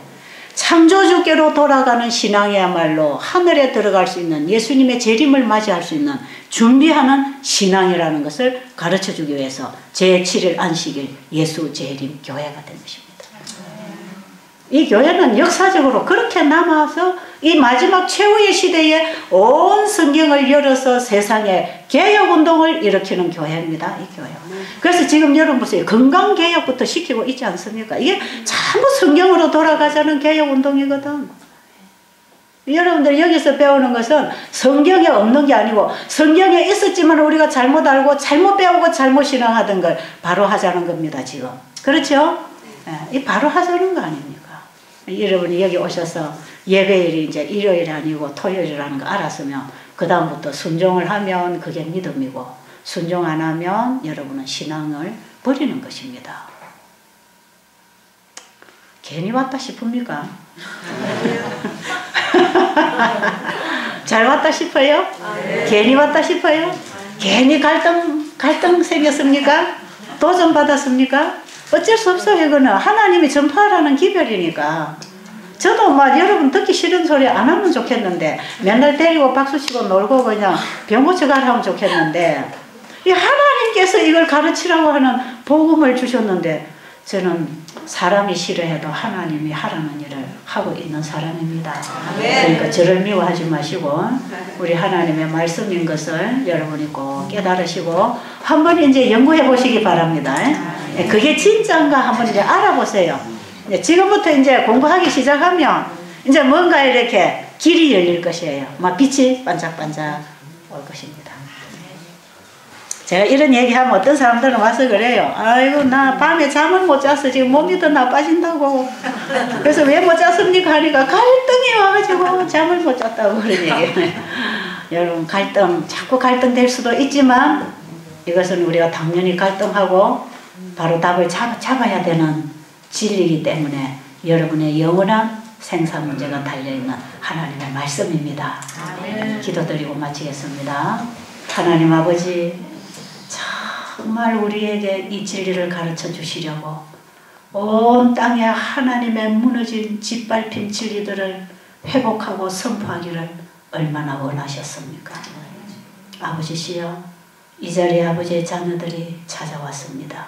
창조주께로 돌아가는 신앙이야말로 하늘에 들어갈 수 있는 예수님의 재림을 맞이할 수 있는 준비하는 신앙이라는 것을 가르쳐주기 위해서 제7일 안식일 예수 재림 교회가 된 것입니다. 이 교회는 역사적으로 그렇게 남아서 이 마지막 최후의 시대에 온 성경을 열어서 세상에 개혁운동을 일으키는 교회입니다. 이 교회. 그래서 지금 여러분 보세요. 건강개혁부터 시키고 있지 않습니까? 이게 전부 성경으로 돌아가자는 개혁운동이거든. 여러분들 여기서 배우는 것은 성경에 없는 게 아니고 성경에 있었지만 우리가 잘못 알고 잘못 배우고 잘못 신앙하던 걸 바로 하자는 겁니다. 지금. 그렇죠? 이 바로 하자는 거 아닙니까? 여러분이 여기 오셔서 예배일이 이제 일요일이 아니고 토요일이라는 거 알았으면 그 다음부터 순종을 하면 그게 믿음이고 순종 안 하면 여러분은 신앙을 버리는 것입니다. 괜히 왔다 싶습니까? 잘 왔다 싶어요? 괜히 왔다 싶어요? 괜히 갈등 생겼습니까? 도전 받았습니까? 어쩔 수 없어요. 이거는 하나님이 전파하라는 기별이니까. 저도 막 여러분 듣기 싫은 소리 안 하면 좋겠는데 맨날 데리고 박수치고 놀고 그냥 병 고쳐가라 하면 좋겠는데 이 하나님께서 이걸 가르치라고 하는 복음을 주셨는데 저는 사람이 싫어해도 하나님이 하라는 일을 하고 있는 사람입니다. 그러니까 저를 미워하지 마시고 우리 하나님의 말씀인 것을 여러분이 꼭 깨달으시고 한번 이제 연구해 보시기 바랍니다. 그게 진짜인가 한번 이제 알아보세요. 지금부터 이제 공부하기 시작하면 이제 뭔가 이렇게 길이 열릴 것이에요. 막 빛이 반짝반짝 올 것입니다. 제가 이런 얘기하면 어떤 사람들은 와서 그래요. 아이고 나 밤에 잠을 못 자서 지금 몸이 더 나빠진다고. 그래서 왜 못 잤습니까 하니까 갈등이 와가지고 잠을 못 잤다고 그런 얘기예요. 여러분 갈등 자꾸 갈등될 수도 있지만 이것은 우리가 당연히 갈등하고 바로 답을 잡아야 되는 진리이기 때문에 여러분의 영원한 생산 문제가 달려있는 하나님의 말씀입니다. 기도드리고 마치겠습니다. 하나님 아버지 정말 우리에게 이 진리를 가르쳐 주시려고 온 땅에 하나님의 무너진 짓밟힌 진리들을 회복하고 선포하기를 얼마나 원하셨습니까? 아버지시여 이 자리에 아버지의 자녀들이 찾아왔습니다.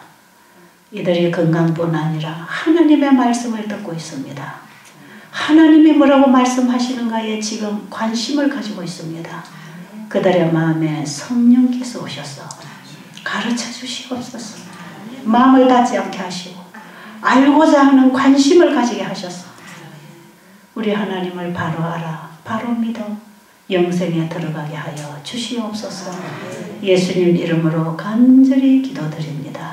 이들이 건강뿐 아니라 하나님의 말씀을 듣고 있습니다. 하나님이 뭐라고 말씀하시는가에 지금 관심을 가지고 있습니다. 그들의 마음에 성령께서 오셔서 가르쳐 주시옵소서. 마음을 닫지 않게 하시고 알고자 하는 관심을 가지게 하셔서 우리 하나님을 바로 알아 바로 믿어 영생에 들어가게 하여 주시옵소서. 예수님 이름으로 간절히 기도드립니다.